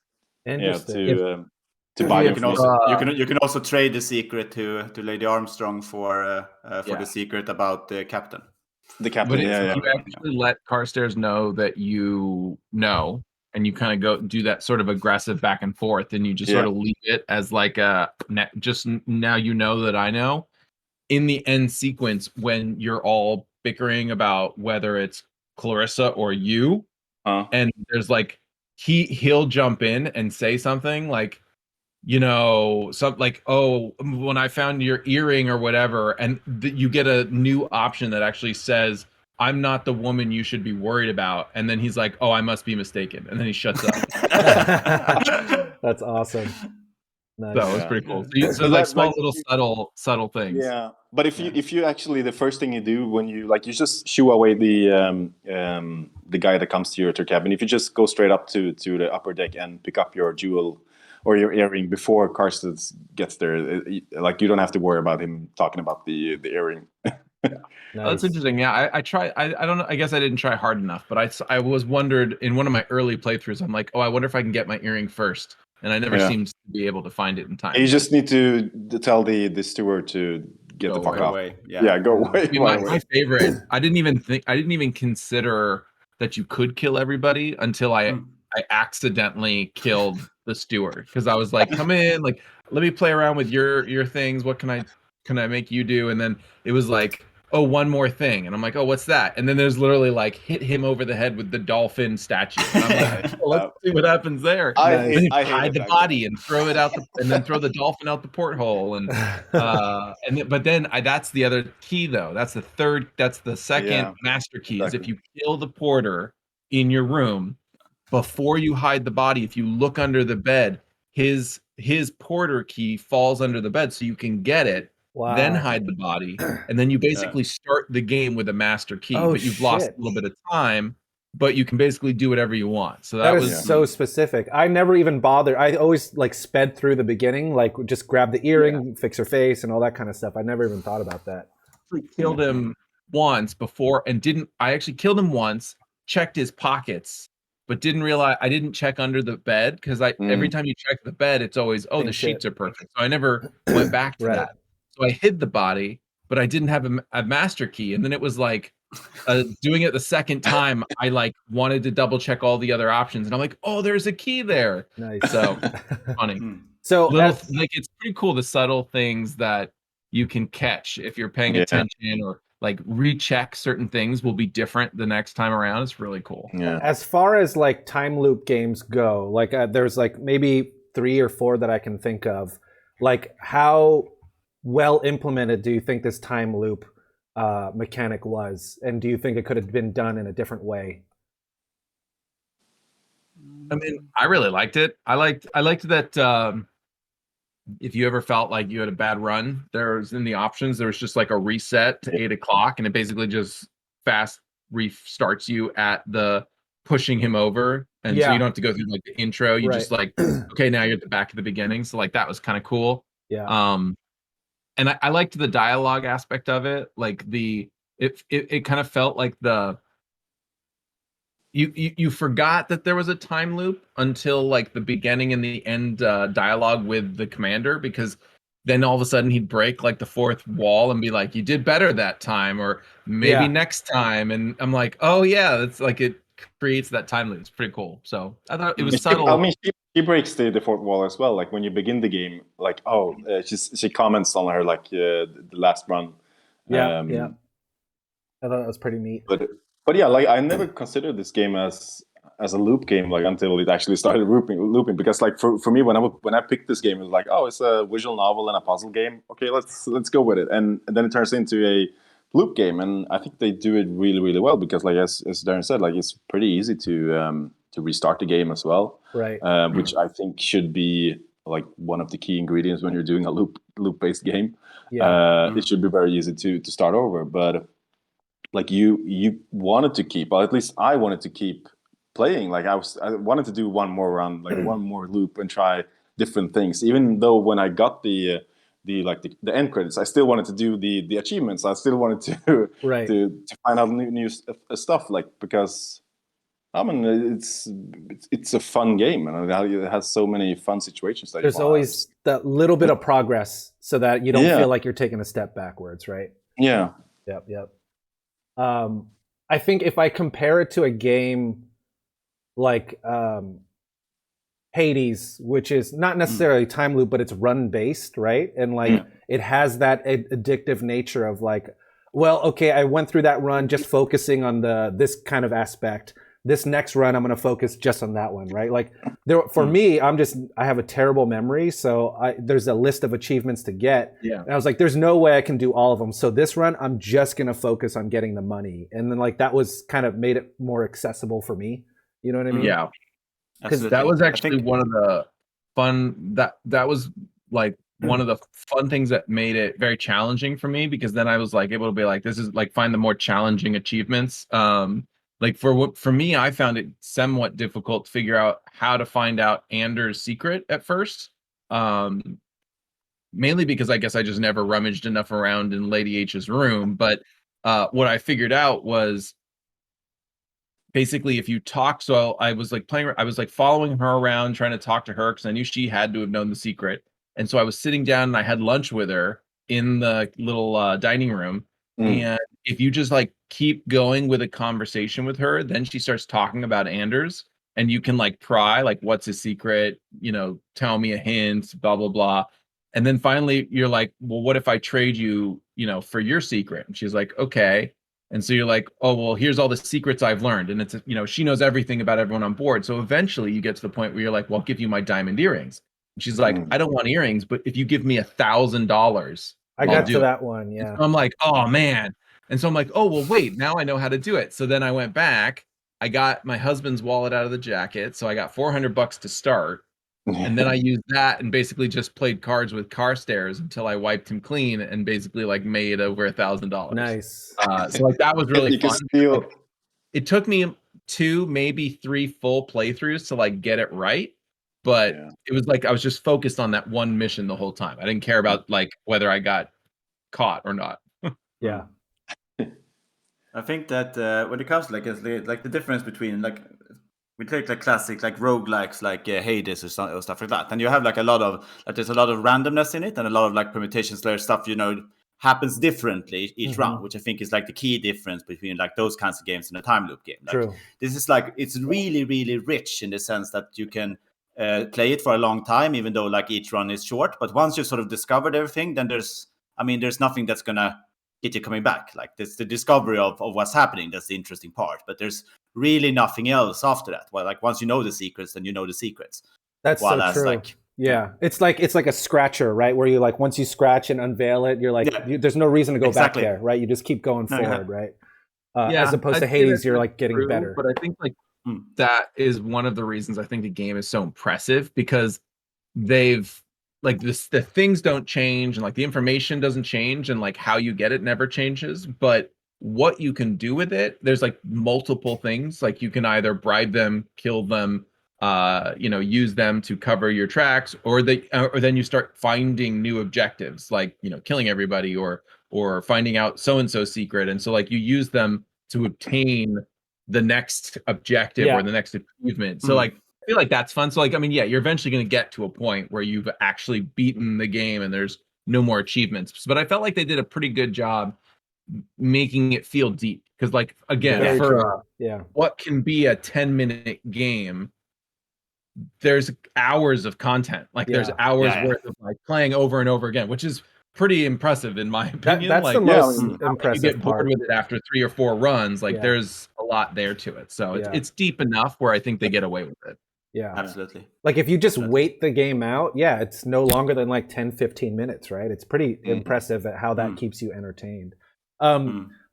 To buy. You can also trade the secret to Lady Armstrong for the secret about the captain. The captain. But if you actually let Carstairs know that you know, and you kind of go do that sort of aggressive back and forth, and you just sort of leave it as like just now you know that I know. In the end sequence, when you're all bickering about whether it's Clarissa or you, and there's like he'll jump in and say something like, you know, something like, oh, when I found your earring or whatever, and you get a new option that actually says, I'm not the woman you should be worried about. And then he's like, oh, I must be mistaken. And then he shuts up. That's awesome. Nice. That was pretty cool. So like small little subtle things. Yeah, but if you actually, the first thing you do when you just shoo away the guy that comes to your cabin, if you just go straight up to the upper deck and pick up your jewel or your earring before Karsten gets there, like you don't have to worry about him talking about the earring. Oh, that's interesting. Yeah, I try. I don't know. I guess I didn't try hard enough, but I was wondered in one of my early playthroughs. I'm like, oh, I wonder if I can get my earring first, and I never seemed to be able to find it in time. You just need to tell the steward to get the fuck off. Yeah, go away. I mean, my favorite. I didn't even consider that you could kill everybody until I accidentally killed the steward, because I was like, come in, like, let me play around with your things. What can I make you do? And then it was like, oh, one more thing. And I'm like, oh, what's that? And then there's literally like, hit him over the head with the dolphin statue. And I'm like, well, let's see what happens there. I hide the body and throw it out and then throw the dolphin out the porthole. And but then that's the other key though. That's the second master key, is if you kill the porter in your room before you hide the body, if you look under the bed, his porter key falls under the bed so you can get it. Wow. Then hide the body, and then you basically start the game with a master key. But you've lost a little bit of time, but you can basically do whatever you want. So that was so specific. I never even bothered. I always like sped through the beginning, like just grab the earring, fix her face, and all that kind of stuff. I never even thought about that. I killed him once before, and I actually killed him once, checked his pockets, but didn't realize I didn't check under the bed, because every time you check the bed, it's always, the sheets are perfect. So I never went back to that. So I hid the body, but I didn't have a master key. And then it was like doing it the second time, I like wanted to double check all the other options. And I'm like, oh, there's a key there. Nice. So funny. So like it's pretty cool, the subtle things that you can catch if you're paying attention, or like recheck certain things will be different the next time around. It's really cool. Yeah. As far as like time loop games go, like there's like maybe 3 or 4 that I can think of. Like, how well implemented do you think this time loop mechanic was, and do you think it could have been done in a different way? I mean, I really liked it. I liked that if you ever felt like you had a bad run, there's in the options, there was just like a reset to 8 o'clock, and it basically just fast restarts you at the pushing him over, and so you don't have to go through like the intro. You just like, okay, now you're at the back of the beginning. So like that was kind of cool. And I liked the dialogue aspect of it. Like it kind of felt like you forgot that there was a time loop until like the beginning and the end dialogue with the commander, because then all of a sudden he'd break like the 4th wall and be like, you did better that time, or maybe next time. And I'm like, oh yeah, that's like, it creates that time loop. It's pretty cool. So I thought it was subtle. I mean, she breaks the 4th wall as well. Like when you begin the game, like she comments on her like the last run. I thought that was pretty neat. But yeah, like I never considered this game as a loop game, like until it actually started looping. Because like for me, when I picked this game, it was like, oh, it's a visual novel and a puzzle game. Okay, let's go with it. And then it turns into a loop game, and I think they do it really, really well, because like as Darren said, like it's pretty easy to restart the game as well, right? Which I think should be like one of the key ingredients when you're doing a loop based game. It should be very easy to start over. But like you wanted to keep, or at least I wanted to keep playing. Like I wanted to do one more run, like one more loop, and try different things. Even though when I got the end credits, I still wanted to do the achievements. I still wanted to to find out new stuff, like, because I mean it's a fun game, and it has so many fun situations. That there's always that little bit of progress, so that you don't feel like you're taking a step backwards, right? Yeah. Yep. I think if I compare it to a game like Hades, which is not necessarily time loop, but it's run based, right? And like it has that addictive nature of like, well, okay, I went through that run just focusing on this kind of aspect. This next run, I'm going to focus just on that one, right? Like for me, I have a terrible memory. So there's a list of achievements to get. Yeah. And I was like, there's no way I can do all of them. So this run, I'm just going to focus on getting the money. And then like, that was kind of made it more accessible for me. You know what I mean? Yeah. Because that was actually one of the fun, that was like one of the fun things that made it very challenging for me, because then I was like able to be like, this is like, find the more challenging achievements. Like for me, I found it somewhat difficult to figure out how to find out Anders' secret at first, mainly because I guess I just never rummaged enough around in Lady H's room. But what I figured out was basically if you talk, so I was like following her around trying to talk to her because I knew she had to have known the secret. And so I was sitting down and I had lunch with her in the little dining room. And if you just like keep going with a conversation with her, then she starts talking about Anders, and you can like pry, like, what's his secret? You know, tell me a hint, blah, blah, blah. And then finally you're like, well, what if I trade you, you know, for your secret? And she's like, okay. And so you're like, oh, well, here's all the secrets I've learned. And it's, you know, she knows everything about everyone on board. So eventually you get to the point where you're like, well, I'll give you my diamond earrings. And she's like, I don't want earrings, but if you give me $1,000, I got to that one. Yeah. So I'm like, oh man. And so I'm like, oh, well, wait, now I know how to do it. So then I went back, I got my husband's wallet out of the jacket. So I got $400 to start. And then I used that and basically just played cards with Carstairs until I wiped him clean and basically like made over $1,000. Nice. So like that was really fun. Like, it took me 2, maybe 3 full playthroughs to like get it right. But it was like I was just focused on that one mission the whole time. I didn't care about like whether I got caught or not. Yeah. I think that when it comes to like the difference between like we take like classic like roguelikes like Hades or stuff like that, and you have like a lot of like there's a lot of randomness in it and a lot of like permutations layer stuff, you know, happens differently each round, which I think is like the key difference between like those kinds of games and a time loop game. Like, True. This is like it's really really rich in the sense that you can play it for a long time, even though like each run is short. But once you've sort of discovered everything, then there's nothing that's gonna get you coming back. Like it's the discovery of what's happening that's the interesting part. But there's really nothing else after that. Well, like once you know the secrets, then you know the secrets. That's so true. Like, yeah, it's like a scratcher, right? Where you like once you scratch and unveil it, you're like, there's no reason to go back there, right? You just keep going forward, right? As opposed to Hades, you're like getting better. But I think like that is one of the reasons I think the game is so impressive, because they've like the things don't change and like the information doesn't change and like how you get it never changes, but what you can do with it, there's like multiple things. Like you can either bribe them, kill them, you know, use them to cover your tracks, or then you start finding new objectives, like, you know, killing everybody or finding out so and so secret, and so like you use them to obtain the next objective or the next achievement. So like I feel like that's fun. So like I mean, yeah, you're eventually going to get to a point where you've actually beaten the game and there's no more achievements. But I felt like they did a pretty good job making it feel deep, because like again, for what can be a 10-minute game, there's hours of content. Like there's hours worth of like playing over and over again, which is pretty impressive in my opinion. That's like, the most impressive you get bored part with it after 3 or 4 runs. Like there's a lot there to it. So it's deep enough where I think they get away with it. Yeah, absolutely. Like if you just wait the game out, it's no longer than like 10-15 minutes, right? It's pretty impressive at how that keeps you entertained.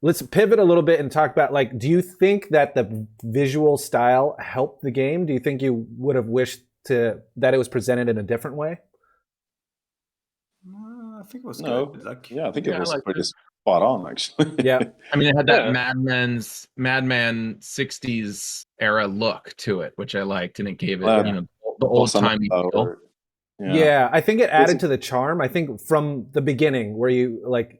Let's pivot a little bit and talk about, like, do you think that the visual style helped the game? Do you think you would have wished that it was presented in a different way? I think it was good. Like, I think it was pretty spot on, actually. I mean, it had that Mad Men 60s era look to it, which I liked, and it gave it, you know, the old timey feel. Yeah, I think it added to the charm. I think from the beginning, where you like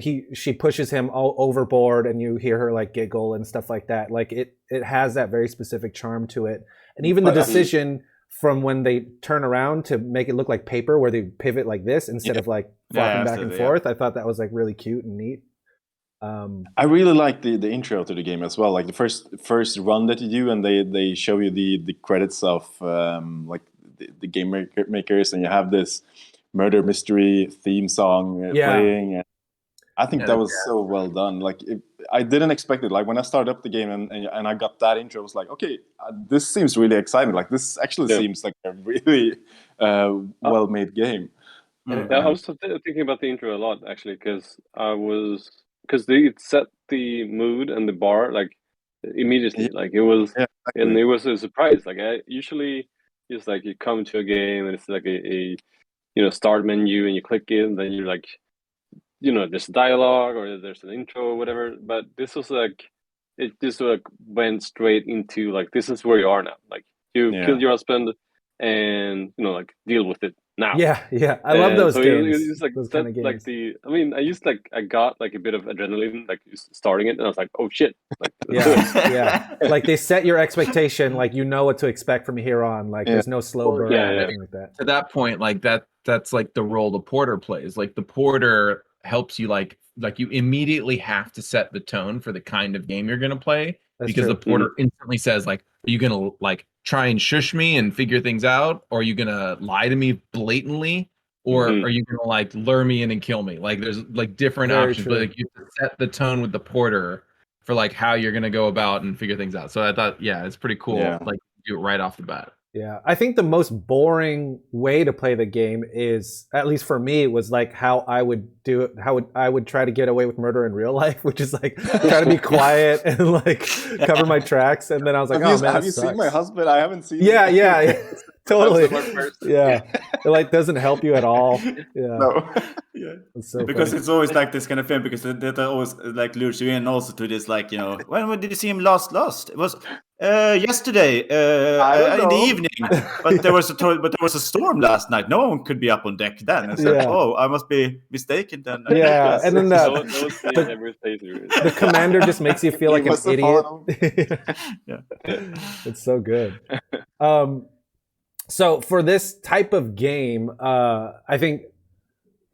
she pushes him all overboard and you hear her like giggle and stuff like that. Like it has that very specific charm to it. And even the decision from when they turn around to make it look like paper, where they pivot like this instead of like flopping back and forth. I thought that was like really cute and neat. I really like the intro to the game as well. Like the first run that you do, and they show you the credits of like the game makers, and you have this murder mystery theme song playing. I think that was so well done. Like I didn't expect it. Like when I started up the game and I got that intro, I was like, okay, this seems really exciting. Like this actually seems like a really well-made game. I was thinking about the intro a lot, actually, because it set the mood and the bar like immediately. Like it was, and it was a surprise. Like usually it's like you come to a game and it's like a you know, start menu and you click it and then you're like, you know, there's dialogue or there's an intro or whatever. But this was like, it just like went straight into like, this is where you are now. Like you killed your husband and, you know, like deal with it now. Yeah. I love those so games. It's like those that, kind of games. like I got like a bit of adrenaline like starting it, and I was like, oh shit, like yeah. Like they set your expectation, like you know what to expect from here on. Like there's no slow burn or anything like that. To that point, like that's like the role the porter plays. Like the porter helps you like you immediately have to set the tone for the kind of game you're gonna play. That's because true. The porter instantly says like, are you gonna like try and shush me and figure things out, or are you gonna lie to me blatantly, or are you gonna like lure me in and kill me? Like there's like different options, but like you have to set the tone with the porter for like how you're gonna go about and figure things out. So I thought, it's pretty cool. Like do it right off the bat. Yeah, I think the most boring way to play the game is, at least for me, was like how I would do it. I would try to get away with murder in real life, which is like try to be quiet and like cover my tracks. And then I was like, have you seen My Husband? I haven't seen. Yeah, totally. Yeah, it like doesn't help you at all. Yeah. No. It's so because funny. It's always like this kind of thing, because that always like lures you in also to this, like, when did you see him last? It was yesterday in the evening, but there was a storm last night. No one could be up on deck then. And said, oh, I must be mistaken then. Yeah, and then the commander just makes you feel like an idiot. It's so good. So for this type of game, I think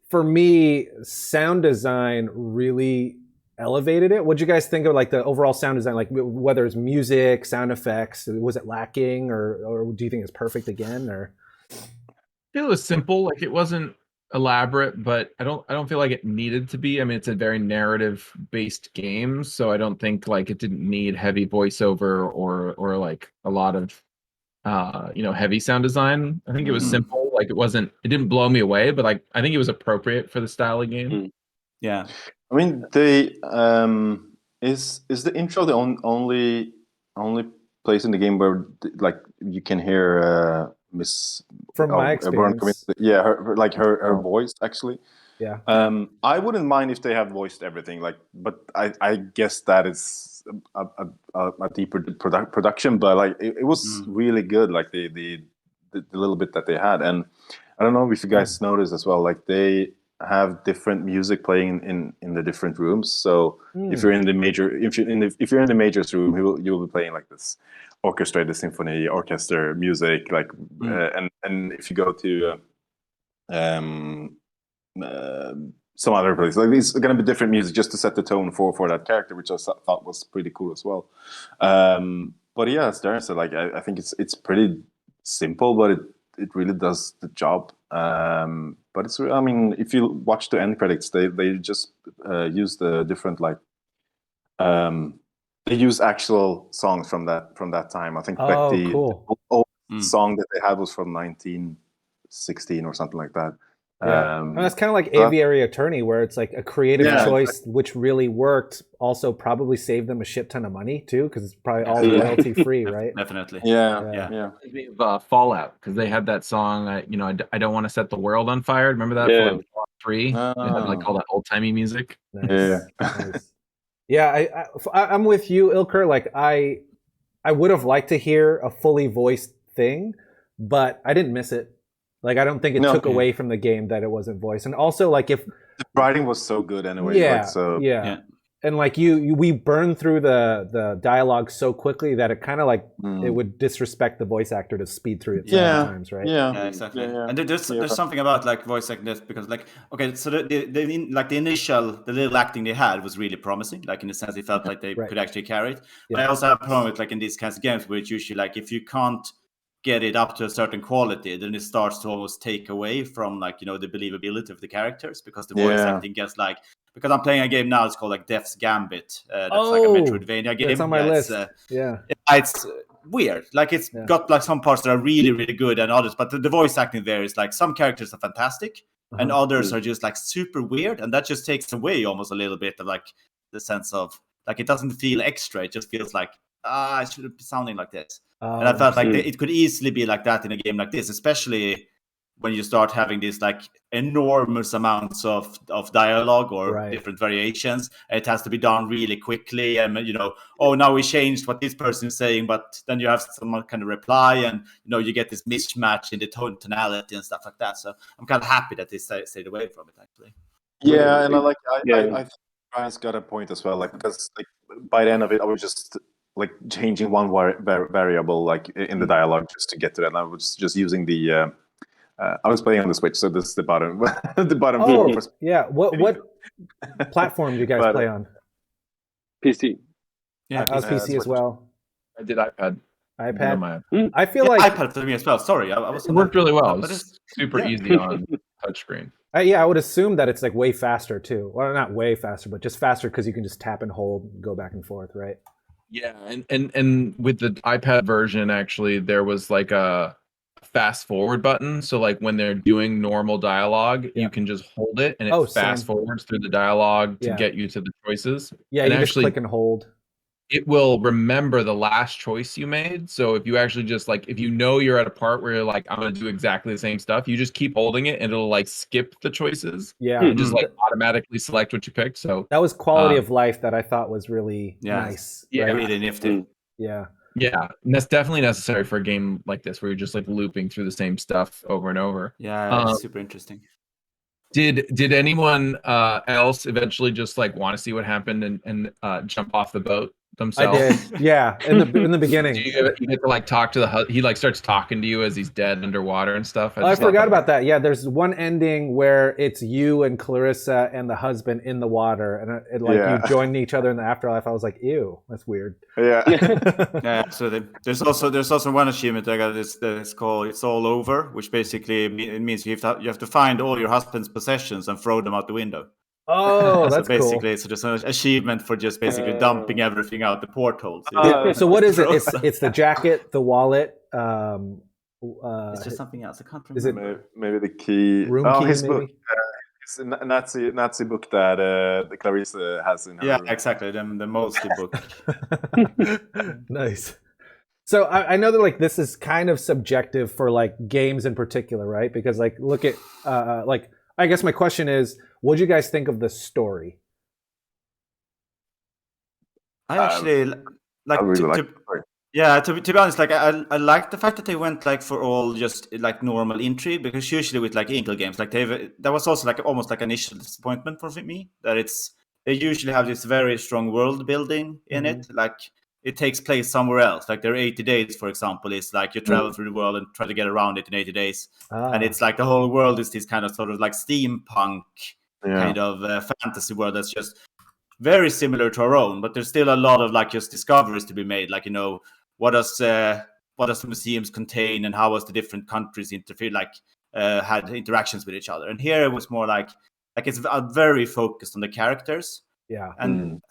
for me, sound design really elevated it. What'd you guys think of like the overall sound design? Like whether it's music, sound effects, was it lacking, or do you think it's perfect again? Or it was simple. Like it wasn't elaborate, but I don't feel like it needed to be. I mean, it's a very narrative based game, so I don't think like it didn't need heavy voiceover or like a lot of heavy sound design. I think it was simple. Like it didn't blow me away, but like I think it was appropriate for the style of game. Yeah. I mean, the is the intro the only place in the game where like you can hear Miss from my experience. her voice actually. Yeah. I wouldn't mind if they have voiced everything, like, but I guess that is a deeper production, but like it was really good, like the little bit that they had. And I don't know if you guys noticed as well, like they have different music playing in the different rooms. So if you're in the majors room, you'll be playing like this orchestrated symphony orchestra music, like and if you go to some other place, like it's going to be different music just to set the tone for that character, which I thought was pretty cool as well. But yeah, as Darren said, like I think it's pretty simple, but it really does the job. But it's, I mean, if you watch the end credits, they just use the different like they use actual songs from that time. I think like the old song that they had was from 1916 or something like that. Yeah, and that's kind of like Aviary Attorney, where it's like a creative choice which really worked. Also, probably saved them a shit ton of money too, because it's probably all royalty free, right? Definitely. Yeah. Fallout, because they had that song. I don't want to set the world on fire. Remember that? Yeah. Fallout 3. It had like all that old timey music. Nice. Nice. Yeah, I'm with you, Ilker. Like I would have liked to hear a fully voiced thing, but I didn't miss it. Like I don't think it took away from the game that it wasn't voiced. And also, like if the writing was so good anyway, and like we burned through the dialogue so quickly that it kind of like it would disrespect the voice actor to speed through it sometimes, right? Yeah, exactly. And there's something about like voice acting, because like so the initial little acting they had was really promising, like in the sense they felt like they could actually carry it. But I also have a problem with like in these kinds of games where it's usually like if you can't get it up to a certain quality, then it starts to almost take away from like the believability of the characters, because the voice acting gets like, because I'm playing a game now, it's called like Death's Gambit. That's like a Metroidvania game. It's on my list. It's weird. Like it's got like some parts that are really, really good and others, but the voice acting there is like some characters are fantastic and others are just like super weird, and that just takes away almost a little bit of like the sense of like it doesn't feel extra. It just feels like I should be sounding like this. And I felt like it could easily be like that in a game like this, especially when you start having these like enormous amounts of dialogue or different variations. It has to be done really quickly, and oh, now we changed what this person is saying, but then you have someone kind of reply, and you get this mismatch in the tonality and stuff like that. So I'm kind of happy that they stayed away from it, actually. Yeah, and I think Brian's got a point as well, like, because like by the end of it I was just like changing one variable like in the dialogue just to get to that, and I was just using the I was playing on the Switch, so this is the bottom the bottom for yeah. What platform do you guys play on? PC. Yeah, I was PC as well. I did iPad. I feel like iPad for me as well. Sorry, I was. It worked really well. It was super easy on touchscreen. Yeah, I would assume that it's like way faster too. Well, not way faster, but just faster because you can just tap and hold, and go back and forth, right? Yeah, and with the iPad version, actually, there was like a fast forward button. So like when they're doing normal dialogue, you can just hold it, and it fast forwards through the dialogue to get you to the choices. Yeah, and you actually, just click and hold. It will remember the last choice you made. So if you actually just like, if you're at a part where you're like, I'm going to do exactly the same stuff, you just keep holding it and it'll like skip the choices. Yeah. And just like automatically select what you picked. So that was quality of life that I thought was really nice. Yeah. Right? Really nifty. Yeah. Yeah. And that's definitely necessary for a game like this where you're just like looping through the same stuff over and over. Yeah. It's super interesting. Did anyone else eventually just like want to see what happened and jump off the boat themselves? I did. Yeah, in the beginning. You get to like talk to he like starts talking to you as he's dead underwater and stuff. I forgot about that. Yeah, there's one ending where it's you and Clarissa and the husband in the water, and you join each other in the afterlife. I was like, ew, that's weird. Yeah. Yeah. So there's also one achievement I got. It's called "It's All Over," which basically it means you have to find all your husband's possessions and throw them out the window. Oh, that's basically cool. It's just an achievement for just basically dumping everything out the portholes. So what is it? It's the jacket, the wallet. It's just something else. I can't remember. Is it maybe the key? Room key, his maybe? book. It's a Nazi book that Clarissa has in her room. Exactly. The Mostly book. Nice. So I know that like this is kind of subjective for like games in particular, right? Because like look at like I guess my question is, what do you guys think of the story? I actually like. I really to be honest, like I like the fact that they went like for all just like normal intrigue, because usually with like Inkle games, like that was also like almost like an initial disappointment for me, that they usually have this very strong world building in it, like it takes place somewhere else. Like their 80 days, for example, is like you travel through the world and try to get around it in 80 days, and it's like the whole world is this kind of sort of like steampunk kind of fantasy world that's just very similar to our own, but there's still a lot of like just discoveries to be made, like what does the museums contain, and how was the different countries interfere, like had interactions with each other. And here it was more like it's very focused on the characters. Yeah. And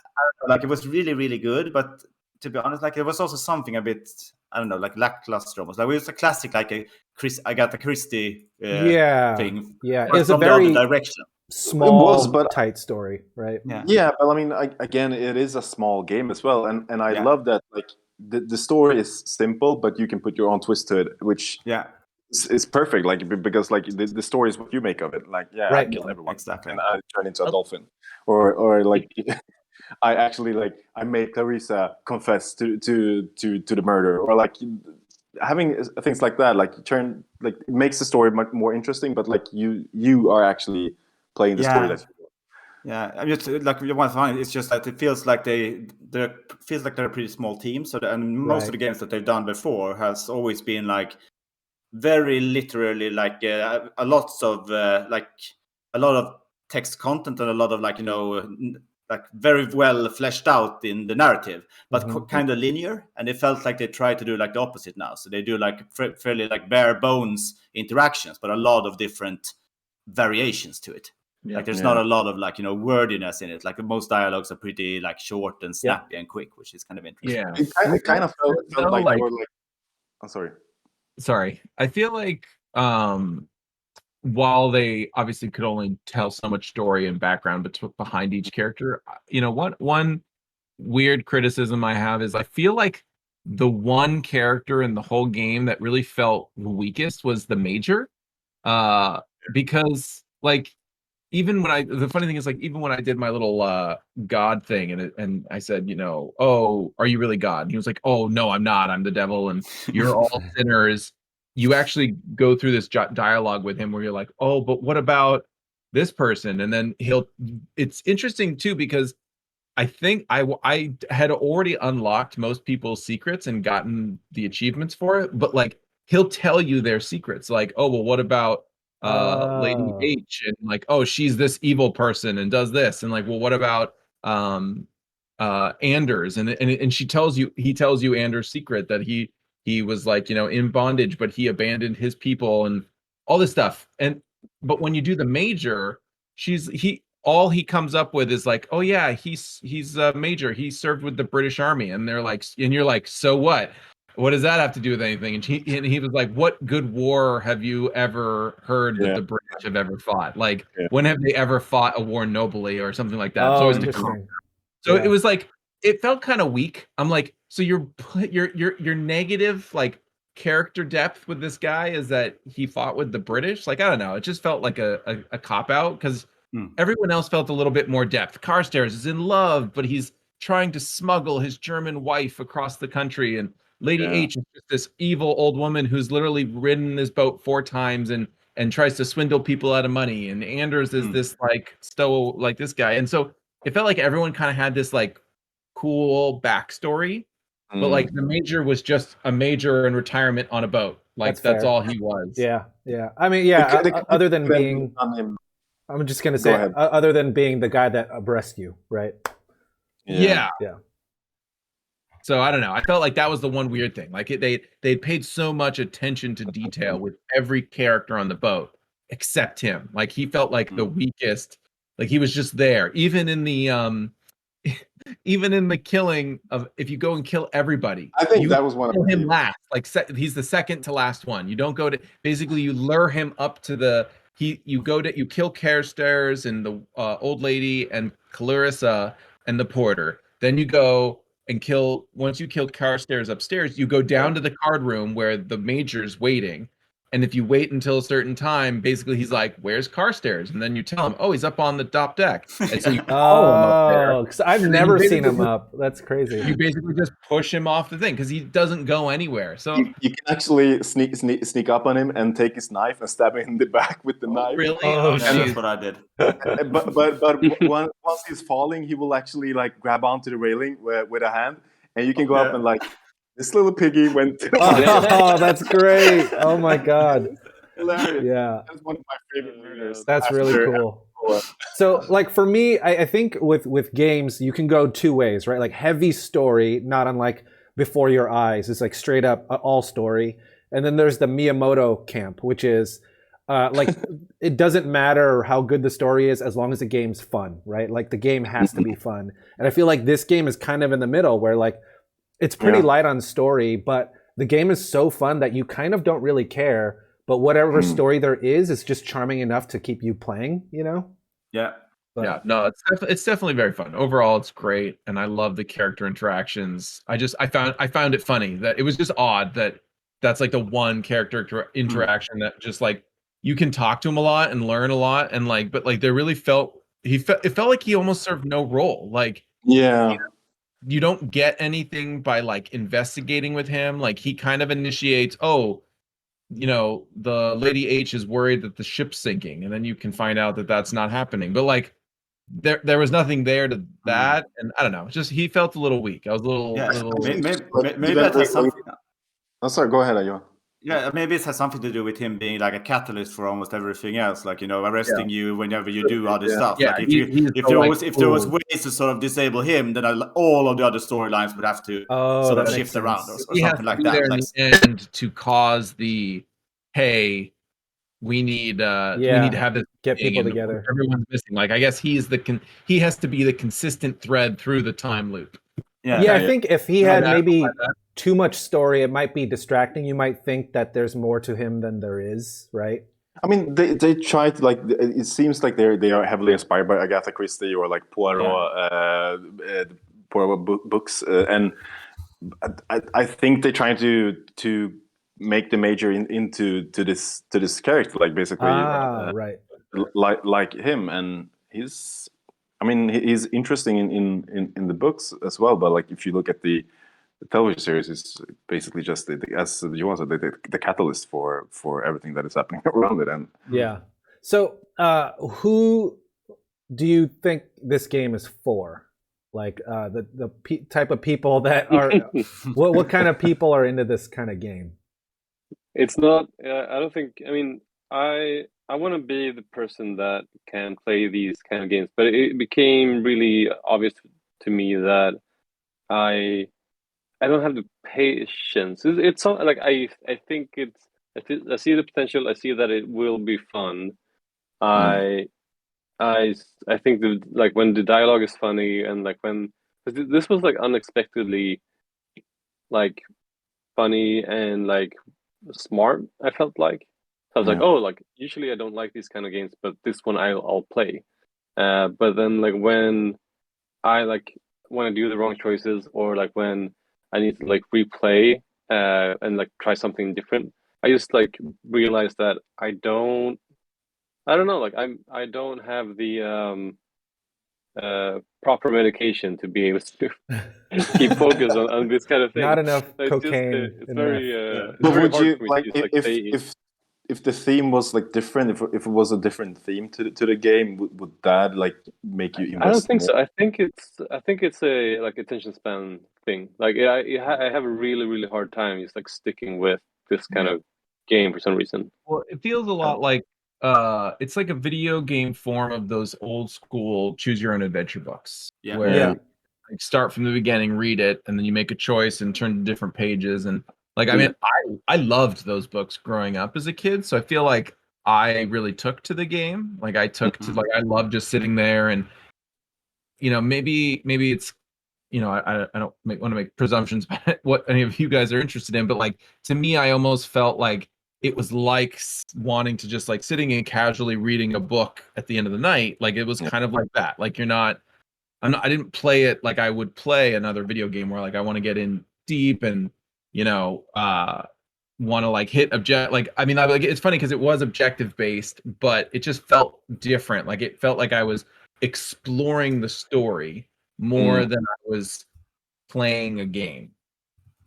like it was really, really good, but to be honest, like it was also something a bit, I don't know, like lackluster almost. Like it was a classic, like Agatha Christie thing. Yeah, it's a very direction. Small, tight story, right? Yeah, but I mean, again, it is a small game as well, and I love that like the story is simple, but you can put your own twist to it, which is perfect. Like because like the story is what you make of it. Like I kill everyone, exactly, and I turn into a dolphin, or like I actually like I made Clarissa confess to the murder, or like having things like that. Like it makes the story much more interesting, but like you are actually playing the story that I'm just like one thing. It's just that it feels like they're a pretty small team. So and most of the games that they've done before has always been like very literally like a lot of text content and a lot of like like very well fleshed out in the narrative, but kind of linear. And it felt like they tried to do like the opposite now. So they do like fairly like bare bones interactions, but a lot of different variations to it. Like there's not a lot of like wordiness in it. Like most dialogues are pretty like short and snappy and quick, which is kind of interesting. Yeah, it kind of felt like I'm sorry. I feel like while they obviously could only tell so much story and background behind each character, one weird criticism I have is I feel like the one character in the whole game that really felt weakest was the Major. Because like even when the funny thing is like even when I did my little God thing and I said, oh, are you really God? And he was like, oh no, I'm not. I'm the devil, and you're all sinners. You actually go through this dialogue with him where you're like, oh, but what about this person? And then it's interesting too, because I think I had already unlocked most people's secrets and gotten the achievements for it, but like he'll tell you their secrets, like, oh, well, what about Lady H? And like, oh, she's this evil person and does this, and like, well, what about Anders? And he tells you Anders' secret, that he was like, in bondage, but he abandoned his people and all this stuff. But when you do the major, all he comes up with is like, oh yeah, he's a major. He served with the British Army, and you're like, so what? What does that have to do with anything? And he was like, what good war have you ever heard that the British have ever fought? Like, when have they ever fought a war nobly or something like that? Oh, interesting. So it was like, it felt kind of weak. I'm like, so your negative like character depth with this guy is that he fought with the British? Like, I don't know. It just felt like a cop out, because everyone else felt a little bit more depth. Carstairs is in love, but he's trying to smuggle his German wife across the country, and Lady H is just this evil old woman who's literally ridden this boat 4 times and tries to swindle people out of money. And Anders is this like like this guy. And so it felt like everyone kind of had this like cool backstory, but like the major was just a major in retirement on a boat. Like that's all he was. Yeah. I mean, other than being, I'm just gonna say, other than being the guy that abreast you, right? Yeah. So I don't know. I felt like that was the one weird thing. Like they paid so much attention to detail with every character on the boat except him. Like he felt like the weakest. Like he was just there. Even in the killing of, if you go and kill everybody, I think that was one of him last. Like he's the second to last one. You don't go to, basically you lure him up to the you kill Carstairs and the old lady and Clarissa and the porter. Then you go and once you kill Carstairs upstairs, you go down to the card room where the major's waiting. And if you wait until a certain time, basically he's like, where's Carstairs? And then you tell him, oh, he's up on the top deck. And so you follow him up there. Because I've never seen him up. That's crazy. You basically just push him off the thing because he doesn't go anywhere. So you can actually sneak up on him and take his knife and stab him in the back with the knife. Really? That's what I did. but once he's falling, he will actually like grab onto the railing with a hand, and you can go up and like, this little piggy went. Oh, that's great! Oh my god, hilarious! Yeah, that's one of my favorite murders. That's really cool. So, like for me, I think with games, you can go 2 ways, right? Like heavy story, not unlike Before Your Eyes, is like straight up all story, and then there's the Miyamoto camp, which is like it doesn't matter how good the story is as long as the game's fun, right? Like the game has to be fun, and I feel like this game is kind of in the middle, where like it's pretty light on story, but the game is so fun that you kind of don't really care. But whatever story there is just charming enough to keep you playing, Yeah. But, yeah, no, it's definitely very fun. Overall, it's great, and I love the character interactions. I found it funny that it was just odd that that's like the one character interaction that just like you can talk to him a lot and learn a lot, and like, but like there really it felt like he almost served no role. Like you don't get anything by like investigating with him. Like he kind of initiates, the Lady H is worried that the ship's sinking, and then you can find out that that's not happening. But like there was nothing there to that, and I don't know. Just he felt a little weak. I was a little. Maybe that has something. Oh, sorry. Go ahead, Johan. Yeah, maybe it has something to do with him being like a catalyst for almost everything else, like arresting you whenever you do other stuff. Yeah, like if there was ways to sort of disable him, then all of the other storylines would have to sort of shift around or something like that. And to cause the we need to have this, get people together. Everyone's missing. Like I guess he has to be the consistent thread through the time loop. Yeah, I think if he had maybe too much story, it might be distracting. You might think that there's more to him than there is, right? I mean, they try to like. It seems like they are heavily inspired by Agatha Christie or like Poirot, Poirot books, and I think they're trying to make the major into this character, like basically right, like him, and he's interesting in the books as well, but like if you look at the television series, is basically just as you said, the catalyst for everything that is happening around it. And yeah. So, who do you think this game is for? Like the type of people that are what kind of people are into this kind of game? It's not. I don't think. I mean, I want to be the person that can play these kind of games, but it became really obvious to me that I don't have the patience. It's so, like I think I see the potential. I see that it will be fun. I I think like when the dialogue is funny and like when this was like unexpectedly like funny and like smart. I felt like I was like, oh, like usually I don't like these kind of games, but this one I'll play. But then like when I do the wrong choices or like when I need to like replay and like try something different, I just like realized that I don't know, like I don't have the proper medication to be able to keep focus on this kind of thing. Not enough So it's cocaine. it's very it's but very would hard you for me like to just like stay. if the theme was like different, if it was a different theme to the game, would that like make you invest? I don't think more? so. I think it's a like attention span thing. Like I have a really hard time just like sticking with this kind of game for some reason. Well, it feels a lot like it's like a video game form of those old school choose your own adventure books. Yeah. Where like start from the beginning, read it, and then you make a choice and turn to different pages. And like I mean, I loved those books growing up as a kid, so I feel like I really took to the game. Like I took to like I love just sitting there and maybe it's I don't want to make presumptions about what any of you guys are interested in, but like to me, I almost felt like it was like wanting to just like sitting and casually reading a book at the end of the night. Like it was kind of like that. Like I didn't play it like I would play another video game where like I want to get in deep and want to like hit object. Like I mean, like it's funny because it was objective based, but it just felt different. Like it felt like I was exploring the story more than I was playing a game.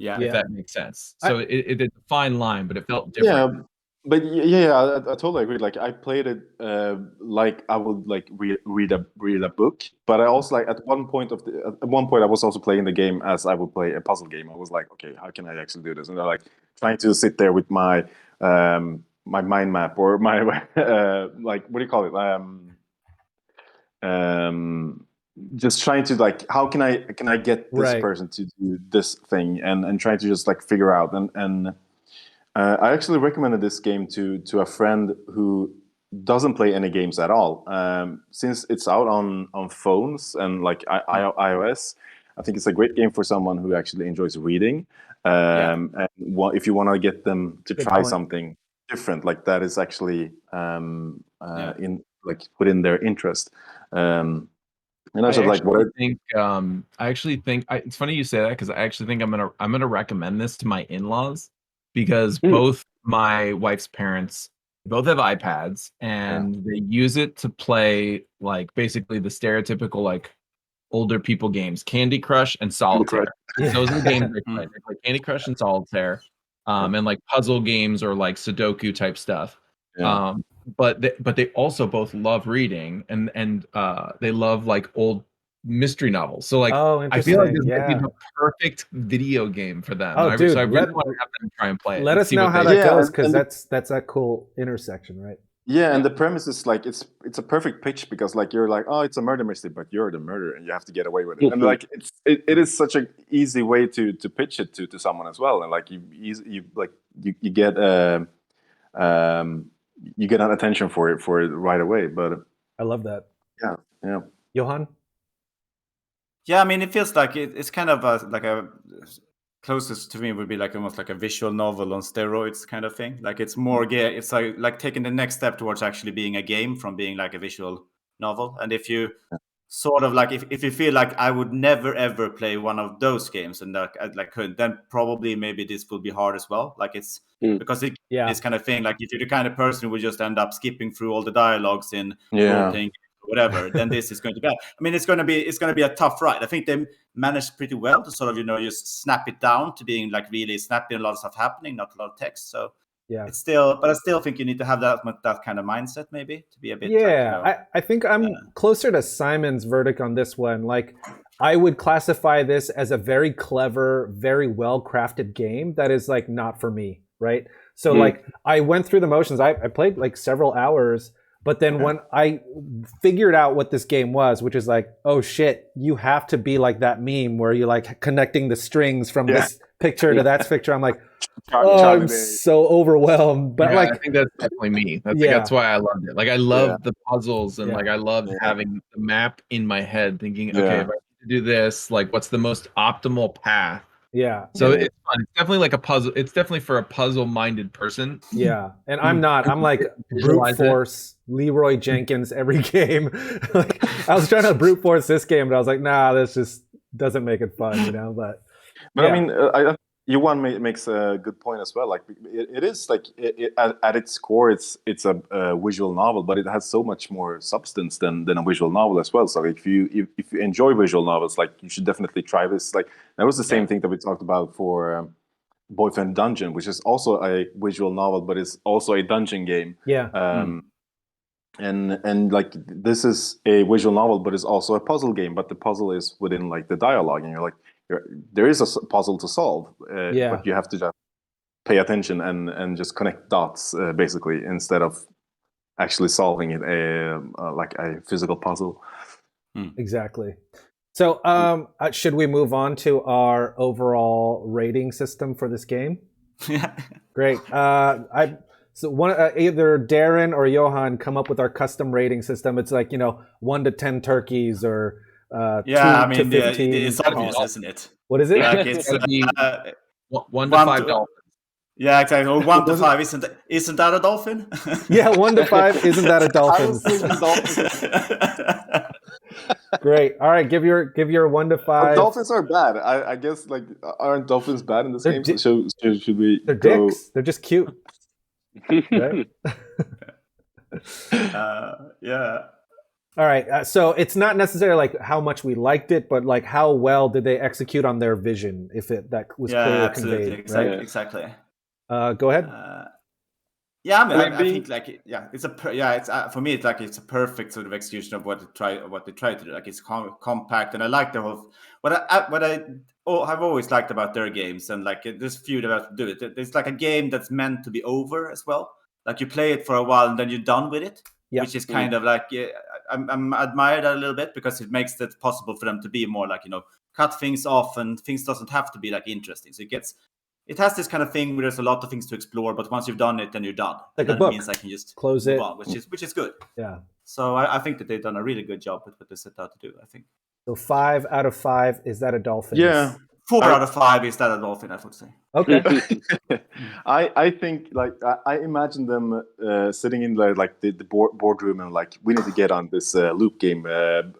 Yeah, if that makes sense. So it's a fine line, but it felt different. Yeah, but I totally agree. Like I played it like I would like read a book, but I also like at one point I was also playing the game as I would play a puzzle game. I was like, okay, how can I actually do this? And they're like trying to sit there with my my mind map or my like what do you call it? Just trying to like how can I get this person to do this thing and trying to just like figure out and I actually recommended this game to a friend who doesn't play any games at all. Since it's out on phones and like iOS, I think it's a great game for someone who actually enjoys reading. And if you want to get them to try something different, like that is actually in like put in their interest. And I actually think it's funny you say that because I actually think I'm gonna recommend this to my in-laws because both my wife's parents both have iPads and they use it to play like basically the stereotypical like older people games, Candy Crush and Solitaire. Those are the games they play. They play Candy Crush and Solitaire, and like puzzle games or like Sudoku type stuff. But they also both love reading and they love like old mystery novels. So like I feel like this might be the perfect video game for them. Oh, dude, so I really want to have them try and play it. Let us know how that goes because that's a cool intersection, right? Yeah, and the premise is like it's a perfect pitch because like you're like, oh, it's a murder mystery, but you're the murderer and you have to get away with it. And like it is such an easy way to pitch it to someone as well. And like you get you get an attention for it right away. But I love that. Yeah. Johan? Yeah, I mean, it feels like it's kind of like a closest to me would be like almost like a visual novel on steroids kind of thing. Like it's more it's like taking the next step towards actually being a game from being like a visual novel. And if you sort of like if you feel like I would never ever play one of those games and like couldn't, then probably maybe this will be hard as well. Like it's because this kind of thing, like if you're the kind of person who would just end up skipping through all the dialogues in role-playing or whatever, then this is going to be. I mean, it's going to be a tough ride. I think they managed pretty well to sort of just snap it down to being like really snappy and a lot of stuff happening, not a lot of text. So. Yeah, it's still, but I still think you need to have that kind of mindset, maybe, to be a bit. Yeah, I think I'm closer to Simon's verdict on this one. Like, I would classify this as a very clever, very well crafted game that is like not for me, right? So like, I went through the motions. I played like several hours, but then when I figured out what this game was, which is like, oh shit, you have to be like that meme where you're like connecting the strings from this picture to that picture. I'm like. I'm so overwhelmed, but like I think that's definitely me. That's why I loved it. Like I love the puzzles and like I love having the map in my head, thinking, okay, if I need to do this, like what's the most optimal path? Yeah. So it's fun. It's definitely like a puzzle. It's definitely for a puzzle-minded person. Yeah, and I'm not. I'm like brute force Leroy Jenkins every game. Like, I was trying to brute force this game, but I was like, nah, this just doesn't make it fun, you know. But I mean, Johan makes a good point as well. Like it is like at its core, it's a visual novel, but it has so much more substance than a visual novel as well. So if you enjoy visual novels, like you should definitely try this. Like that was the same thing that we talked about for Boyfriend Dungeon, which is also a visual novel, but it's also a dungeon game. Yeah. And like this is a visual novel, but it's also a puzzle game. But the puzzle is within like the dialogue, and you're like. There is a puzzle to solve, but you have to just pay attention and just connect dots, basically, instead of actually solving it like a physical puzzle. Exactly. So, should we move on to our overall rating system for this game? Great. So either Darren or Johan come up with our custom rating system. It's like 1 to 10 turkeys or. 2 to 15. It's obvious, isn't it? What is it? Like it's 1 to 5 dolphins. Yeah, exactly. Or 1 to 5 isn't that a dolphin? Yeah, 1 to 5 isn't that a dolphin? Great. All right, give your 1 to 5. Dolphins are bad. I guess like aren't dolphins bad in this game? So should we? They're dicks. They're just cute. Right? Yeah. All right, so it's not necessarily like how much we liked it, but like how well did they execute on their vision? If that was clearly conveyed, exactly, right? Exactly. Go ahead. Yeah, I think like it's for me it's a perfect sort of execution of what they try to do. Like it's compact, and I like the whole what I've always liked about their games, and like there's few that have to do it. It's like a game that's meant to be over as well. Like you play it for a while and then you're done with it. Yep. Which is kind of like I'm admire that a little bit because it makes it possible for them to be more like cut things off and things doesn't have to be like interesting. So it has this kind of thing where there's a lot of things to explore, but once you've done it, then you're done. Like a book. It means I can just close it, on, which is good. Yeah. So I think that they've done a really good job with what they set out to do. I think. So 5 out of 5 is that a dolphin? Yeah. 4 out of 5 is that a dolphin, I would say. Okay. I think like I imagine them sitting in the boardroom and like we need to get on this loop game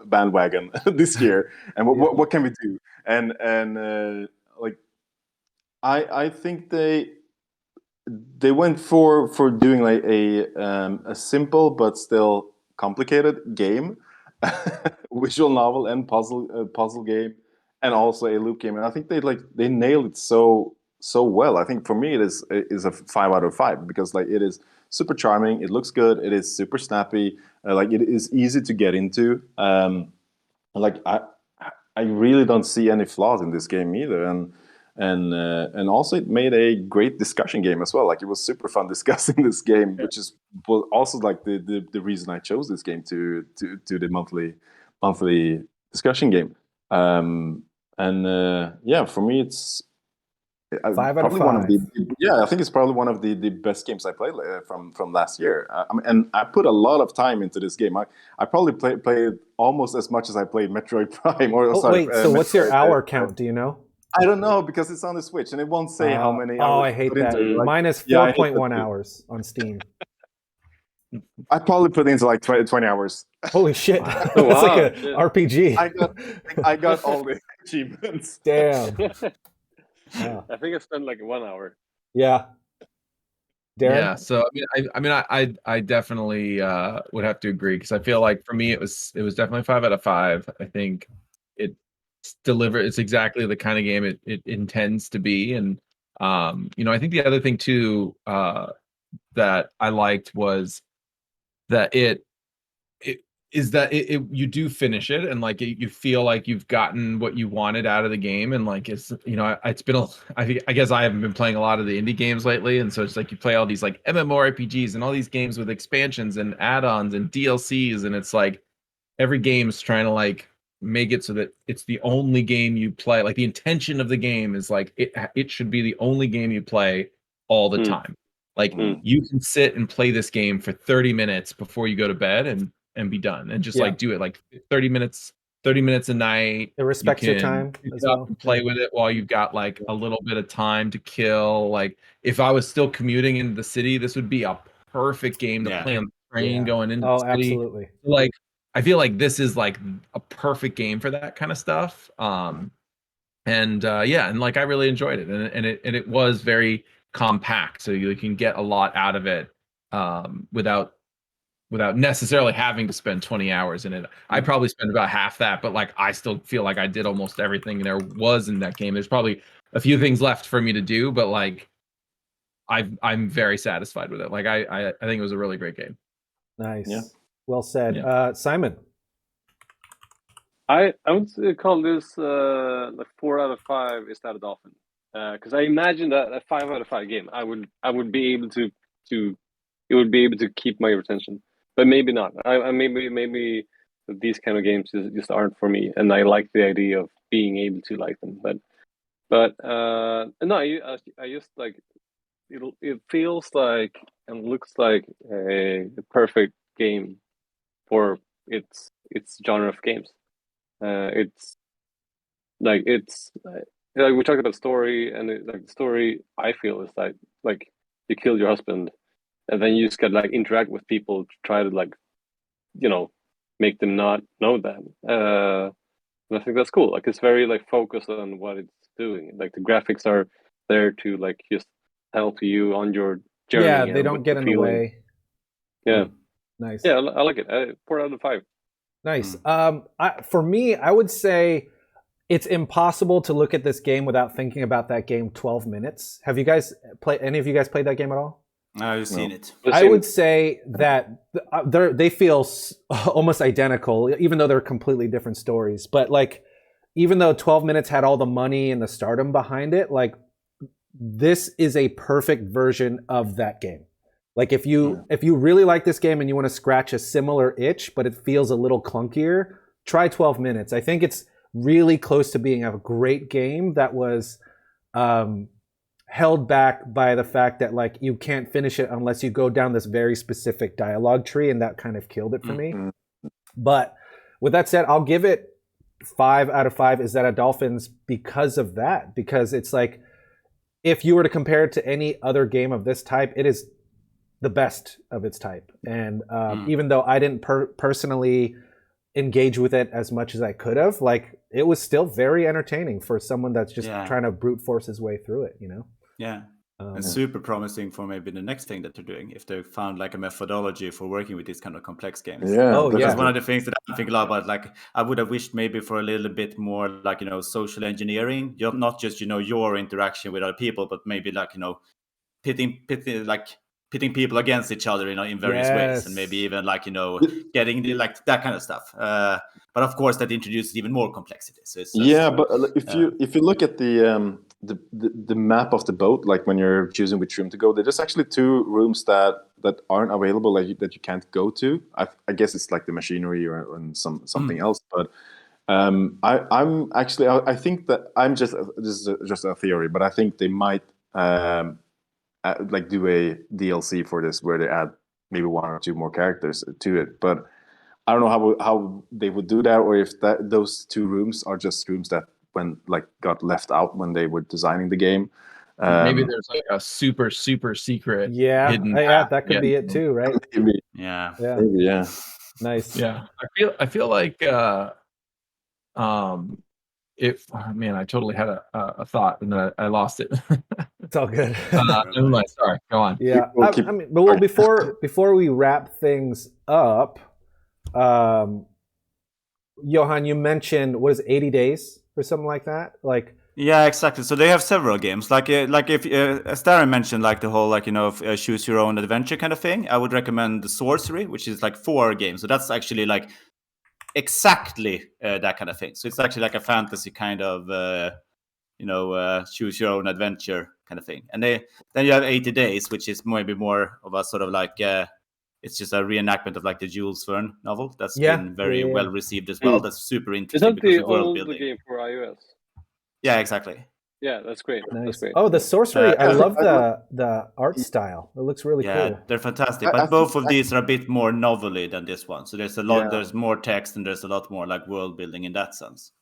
bandwagon this year, and what can we do? And like I think they went for doing like a simple but still complicated game, visual novel and puzzle game. And also a loop game, and I think they nailed it so well. I think for me it is a 5 out of 5 because like it is super charming, it looks good, it is super snappy, like it is easy to get into. Like I really don't see any flaws in this game either, and also it made a great discussion game as well. Like it was super fun discussing this game, which is also like the reason I chose this game to the monthly discussion game. For me, it's 5 out of 5. I think it's probably one of the best games I played from last year. And I put a lot of time into this game. I probably played almost as much as I played Metroid Prime. So what's your hour count? Do you know? I don't know because it's on the Switch and it won't say how many hours. Oh, I hate that. Mine is 4.1 hours on Steam. I probably put into like 20 hours Holy shit! Wow. It's Wow, like a shit. RPG. I got all the achievements. Damn. I think I spent like 1 hour. Yeah. Darren? Yeah, so I definitely would have to agree, because I feel like for me it was definitely 5 out of 5. I think it's it's exactly the kind of game it intends to be. And I think the other thing too that I liked was that it you do finish it, and like you feel like you've gotten what you wanted out of the game. And like it's been I guess I haven't been playing a lot of the indie games lately, and so it's like you play all these like MMORPGs and all these games with expansions and add-ons and DLCs, and it's like every game's trying to like make it so that it's the only game you play. Like the intention of the game is like it should be the only game you play all the time. Like you can sit and play this game for 30 minutes before you go to bed and be done, and just like do it like 30 minutes a night. It respects your time as well. And play with it while you've got like a little bit of time to kill. Like if I was still commuting into the city, this would be a perfect game to play on the train going into the city. Absolutely. Like I feel like this is like a perfect game for that kind of stuff. And like I really enjoyed it, and it was very compact, so you can get a lot out of it without necessarily having to spend 20 hours in it. I probably spent about half that, but like I still feel like I did almost everything there was in that game. There's probably a few things left for me to do, but like I'm very satisfied with it. Like I think it was a really great game. Nice. Yeah. Well said. Yeah. Simon. I would call this like 4 out of 5 is that a dolphin? Because I imagine that a 5 out of 5 game, I would be able to it would be able to keep my retention, but maybe not. I maybe these kind of games just aren't for me, and I like the idea of being able to like them. But no, I just like it feels like and looks like a perfect game for its genre of games. It's like we talked about story, and like the story I feel is like you killed your husband, and then you just got like interact with people to try to like make them not know that. And I think that's cool. Like it's very like focused on what it's doing. Like the graphics are there to like just help you on your journey. Yeah, they don't get in the way. Yeah, nice. Yeah, I like it. 4 out of 5. Nice. For me, I would say it's impossible to look at this game without thinking about that game 12 minutes. Have you guys any of you guys played that game at all? I've seen it. I would say that they feel almost identical, even though they're completely different stories. But like, even though 12 minutes had all the money and the stardom behind it, like this is a perfect version of that game. Like if you really like this game and you want to scratch a similar itch, but it feels a little clunkier, try 12 minutes. I think it's really close to being a great game that was held back by the fact that like you can't finish it unless you go down this very specific dialogue tree, and that kind of killed it for me. But with that said, I'll give it 5 out of 5 Is That a Dolphins because of that. Because it's like, if you were to compare it to any other game of this type, it is the best of its type. And even though I didn't personally engage with it as much as I could have, like it was still very entertaining for someone that's just trying to brute force his way through it, Yeah. And super promising for maybe the next thing that they're doing, if they found like a methodology for working with these kind of complex games. Yeah, because one of the things that I think a lot about, like I would have wished maybe for a little bit more like social engineering, not just your interaction with other people, but maybe like pitting people against each other in various ways, and maybe even like getting like that kind of stuff. But of course that introduces even more complexity. So it's just, but if you look at the map of the boat, like when you're choosing which room to go, there's actually 2 rooms that aren't available, like that you can't go to. I guess it's like the machinery or something else. But I'm actually I think that this is just a theory, but I think they might like do a DLC for this where they add maybe 1 or 2 more characters to it. But I don't know how they would do that, or if those 2 rooms are just rooms that got left out when they were designing the game. Maybe there's like a super secret hidden that could be it too, right? Maybe. Yeah. Maybe, yeah. Nice. Yeah, I feel like if man, I totally had a thought and then I lost it. It's all good. Never mind. Sorry, go on. Yeah, I mean, but well, before we wrap things up, Johan, you mentioned what is it, 80 days or something like that, like. Yeah, exactly. So they have several games. Like if as Darren mentioned, like the whole like choose your own adventure kind of thing. I would recommend the Sorcery, which is like 4 games. So that's actually like exactly that kind of thing. So it's actually like a fantasy kind of choose your own adventure kind of thing. And then you have 80 Days, which is maybe more of a sort of like it's just a reenactment of like the Jules Verne novel. That's been very well received as well. That's super interesting. Is that the old game for iOS? Yeah, exactly. Yeah, that's great. Nice. That's great. Oh, the Sorcery! I love the art style. It looks really cool. Yeah, they're fantastic. But both of these are a bit more novelly than this one. So there's a lot. There's more text and there's a lot more like world building in that sense.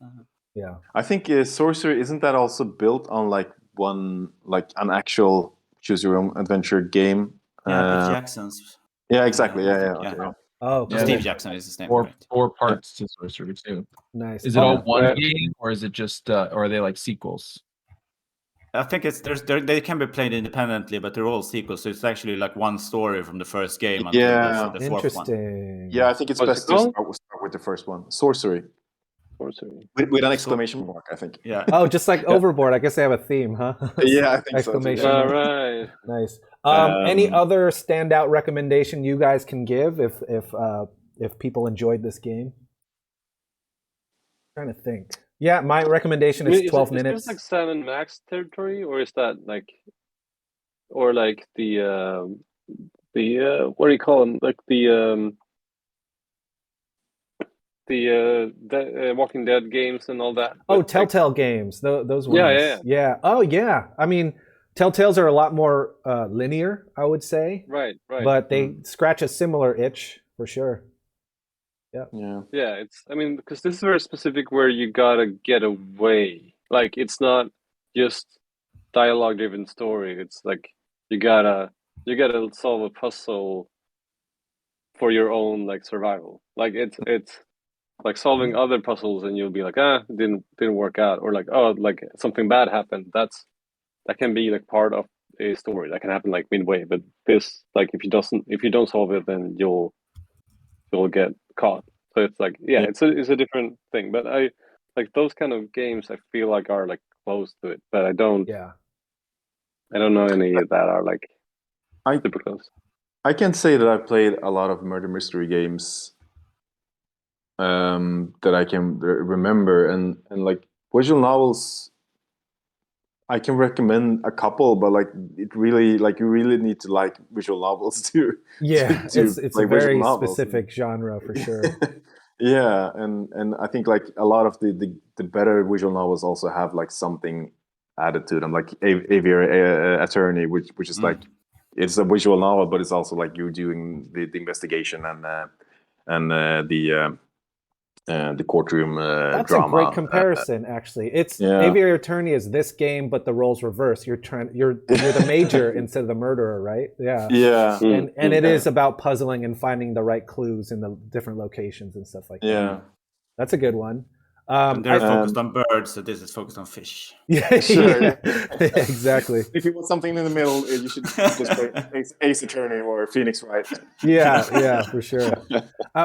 Yeah, I think Sorcery, isn't that also built on like an actual choose your own adventure game? Yeah, Jackson's. Yeah, exactly. Okay. Oh, cool. Steve Jackson is his name. Four parts to Sorcery too. Nice. Is it all one game, or is it just, or are they like sequels? I think they can be played independently, but they're all sequels. So it's actually like one story from the first game until the fourth one. Yeah, I think it's best to start with the first one, Sorcery. With an exclamation mark, I think. Yeah. Oh, just like Overboard. I guess they have a theme, huh? Yeah, I think exclamation so. All right. Nice. Any other standout recommendation you guys can give if people enjoyed this game? I'm trying to think. Yeah, my recommendation is 12 minutes. Is this like 7 max territory, or is that like, or like the what do you call them? Like the Walking Dead games and all that. Oh, Telltale games. Those ones. Yeah. Oh, yeah. I mean, Telltales are a lot more linear, I would say. Right. But they scratch a similar itch for sure. Yeah. It's. I mean, because this is very specific, where you gotta get away. Like, it's not just dialogue-driven story. It's like you gotta solve a puzzle for your own like survival. Like it's like solving other puzzles, and you'll be like, it didn't work out, or like, oh, like something bad happened. That can be like part of a story. That can happen like midway. But this, like, if you don't solve it, then you'll get caught. So it's like, it's a different thing. But I like those kind of games. I feel like are like close to it, but I don't. Yeah. I don't know any that are like super close. I can say that I played a lot of murder mystery games that I can remember, and like visual novels. I can recommend a couple, but like it really, like you really need to like visual novels to it's a very specific genre for sure. Yeah, and I think like a lot of the better visual novels also have like something added to them, like Aviary Attorney, which is like it's a visual novel, but it's also like you're doing the investigation and the courtroom That's drama. a great comparison, actually. It's Aviary Attorney is this game, but the roles reverse. You're the major instead of the murderer, right? Yeah. Yeah. And it is about puzzling and finding the right clues in the different locations and stuff like that. Yeah. That's a good one. And they're focused on birds, so this is focused on fish. Yeah, sure. Exactly. If you want something in the middle, you should just play Ace Attorney or Phoenix Wright. Yeah, for sure.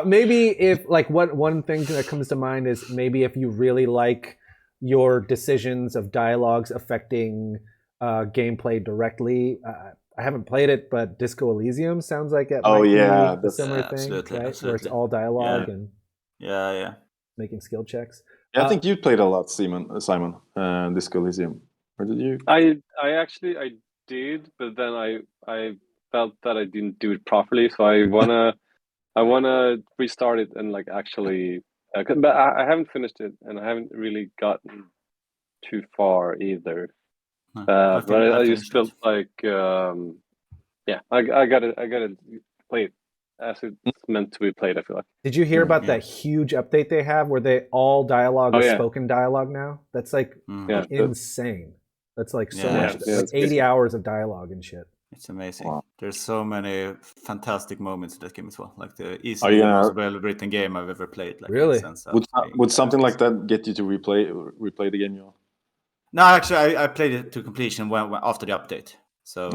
Maybe if like one thing that comes to mind is maybe if you really like your decisions of dialogues affecting gameplay directly. I haven't played it, but Disco Elysium sounds like it might be a similar thing, right? Absolutely. Where it's all dialogue and making skill checks. Yeah, I think you played a lot, Simon, Disco Elysium. Or did you? I did, but then I felt that I didn't do it properly, so I wanna restart it and like actually. But I haven't finished it, and I haven't really gotten too far either. But I just felt like, I gotta play it as it's meant to be played. I feel like. Did you hear about that huge update they have where they all dialogue is spoken dialogue now? That's like insane. That's like so much, like 80 hours of dialogue and shit. It's amazing. Wow. There's so many fantastic moments in that game as well. Like the easily the most well-written game I've ever played. Like, really? in the sense of would something like that get you to replay the game, Johan? No, actually, I played it to completion when after the update. So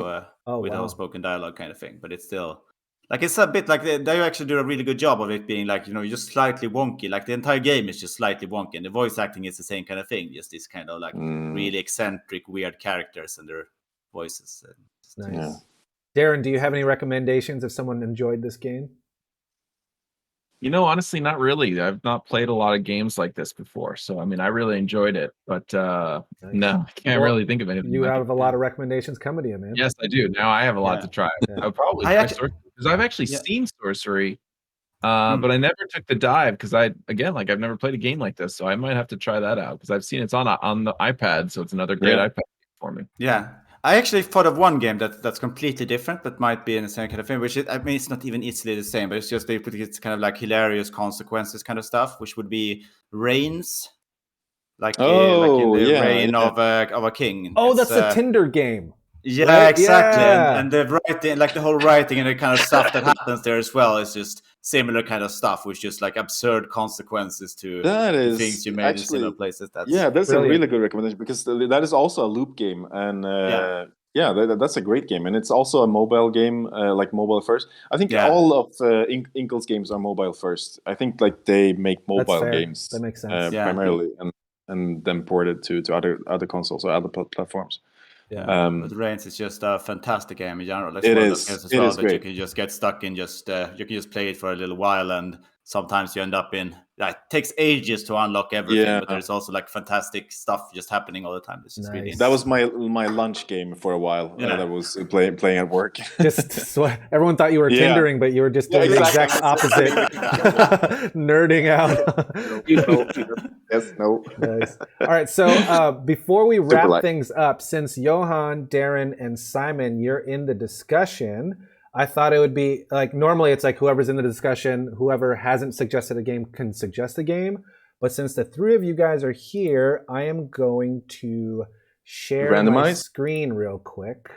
with wow. a spoken dialogue kind of thing. But it's still like it's a bit like they actually do a really good job of it being like just slightly wonky. Like the entire game is just slightly wonky, and the voice acting is the same kind of thing. Just this kind of like really eccentric, weird characters and their voices. Nice. Yeah. Darren, do you have any recommendations if someone enjoyed this game? Honestly, not really. I've not played a lot of games like this before, so I mean, I really enjoyed it, but nice. No, I can't really think of anything. You have a lot of recommendations coming to you, man. Yes, I do. Now I have a lot to try. Yeah. I'll probably try Sorcery, because I've actually seen Sorcery, but I never took the dive because I've never played a game like this, so I might have to try that out because I've seen it's on the iPad, so it's another great iPad game for me. Yeah. I actually thought of one game that's completely different, but might be in the same kind of thing. Which I mean, it's not even easily the same, but it's just it's kind of like hilarious consequences kind of stuff, which would be Reigns, like in the reign of a king. Oh, that's a Tinder game. Yeah, right? Exactly. Yeah. And the writing, like the whole writing and the kind of stuff that happens there as well, is just similar kind of stuff, which just like absurd consequences to things you made in similar places. That's brilliant. A really good recommendation because that is also a loop game, and that's a great game, and it's also a mobile game, like mobile first. I think all of Inkle's games are mobile first. I think like they make mobile games that makes sense. Primarily, and then port it to other consoles or other platforms. Yeah, but Reigns is just a fantastic game in general. It is. It is great. You can just get stuck in. You can just play it for a little while, and sometimes you end up in. It takes ages to unlock everything, but there's also like fantastic stuff just happening all the time. It's just really that was my lunch game for for that was playing at work. Just everyone thought you were Tindering, but you were just doing the exact opposite, nerding out. Yes, no. Nice. All right, so before we wrap things up, since Johan, Darren, and Simon, you're in the discussion, I thought it would be like normally it's like whoever's in the discussion, whoever hasn't suggested a game can suggest a game. But since the three of you guys are here, I am going to share my screen real quick.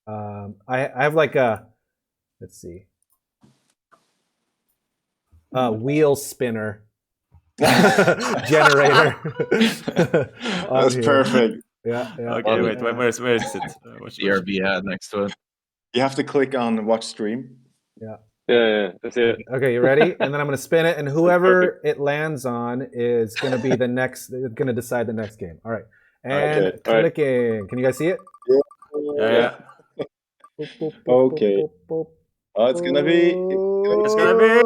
I have like let's see, wheel spinner generator. That's perfect. Yeah. Okay, wait, where is it? What's the RV ad next to it? You have to click on watch stream. Yeah. That's it. Okay, you ready? And then I'm going to spin it, and whoever it lands on is going to be the next. Going to decide the next game. All right. And clicking. Right. Can you guys see it? Yeah. Okay. Oh, it's gonna be. It's gonna be.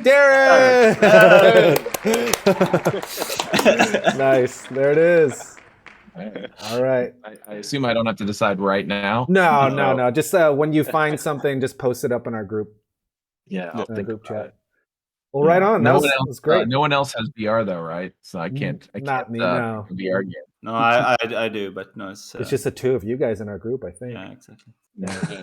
Darren. Nice. There it is. All right. I assume I don't have to decide right now. No. Just when you find something, just post it up in our group. Yeah, I'll think group chat. Well, right on. That was great. No one else has VR though, right? So I can't. Not me. No. VR game. No, I do, but no. It's just the two of you guys in our group, I think. Yeah, exactly. Yeah.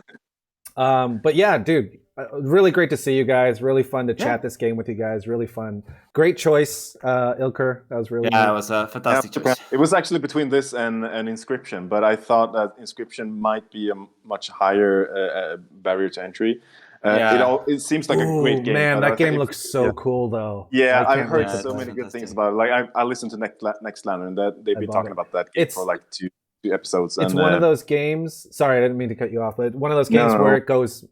But yeah, dude, really great to see you guys. Really fun to chat this game with you guys. Really fun. Great choice, Ilker. That was really neat. It was a fantastic choice. It was actually between this and Inscription, but I thought that Inscription might be a much higher barrier to entry. It seems like a great game. Man, that game looks so cool, though. Yeah, I've heard so many good things about it. Like I listened to Nextlander, and they've been talking about that game for like two episodes. It's one of those games. Sorry, I didn't mean to cut you off, but one of those games where it goes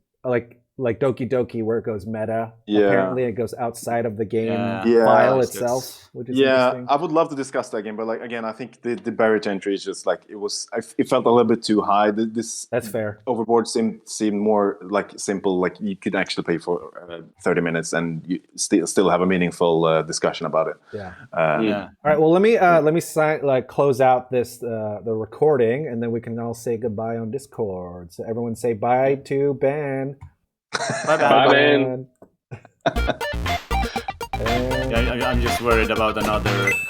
like Doki Doki, where it goes meta. Yeah. Apparently, it goes outside of the game file itself, which is interesting. I would love to discuss that game, but like again, I think the barrier to entry is just like it felt a little bit too high. That's fair. Overboard seemed more like simple. Like you could actually play for 30 minutes and you still have a meaningful discussion about it. Yeah. All right. Well, let me close out this the recording, and then we can all say goodbye on Discord. So everyone say bye to Ben. Bye, man. I'm just worried about another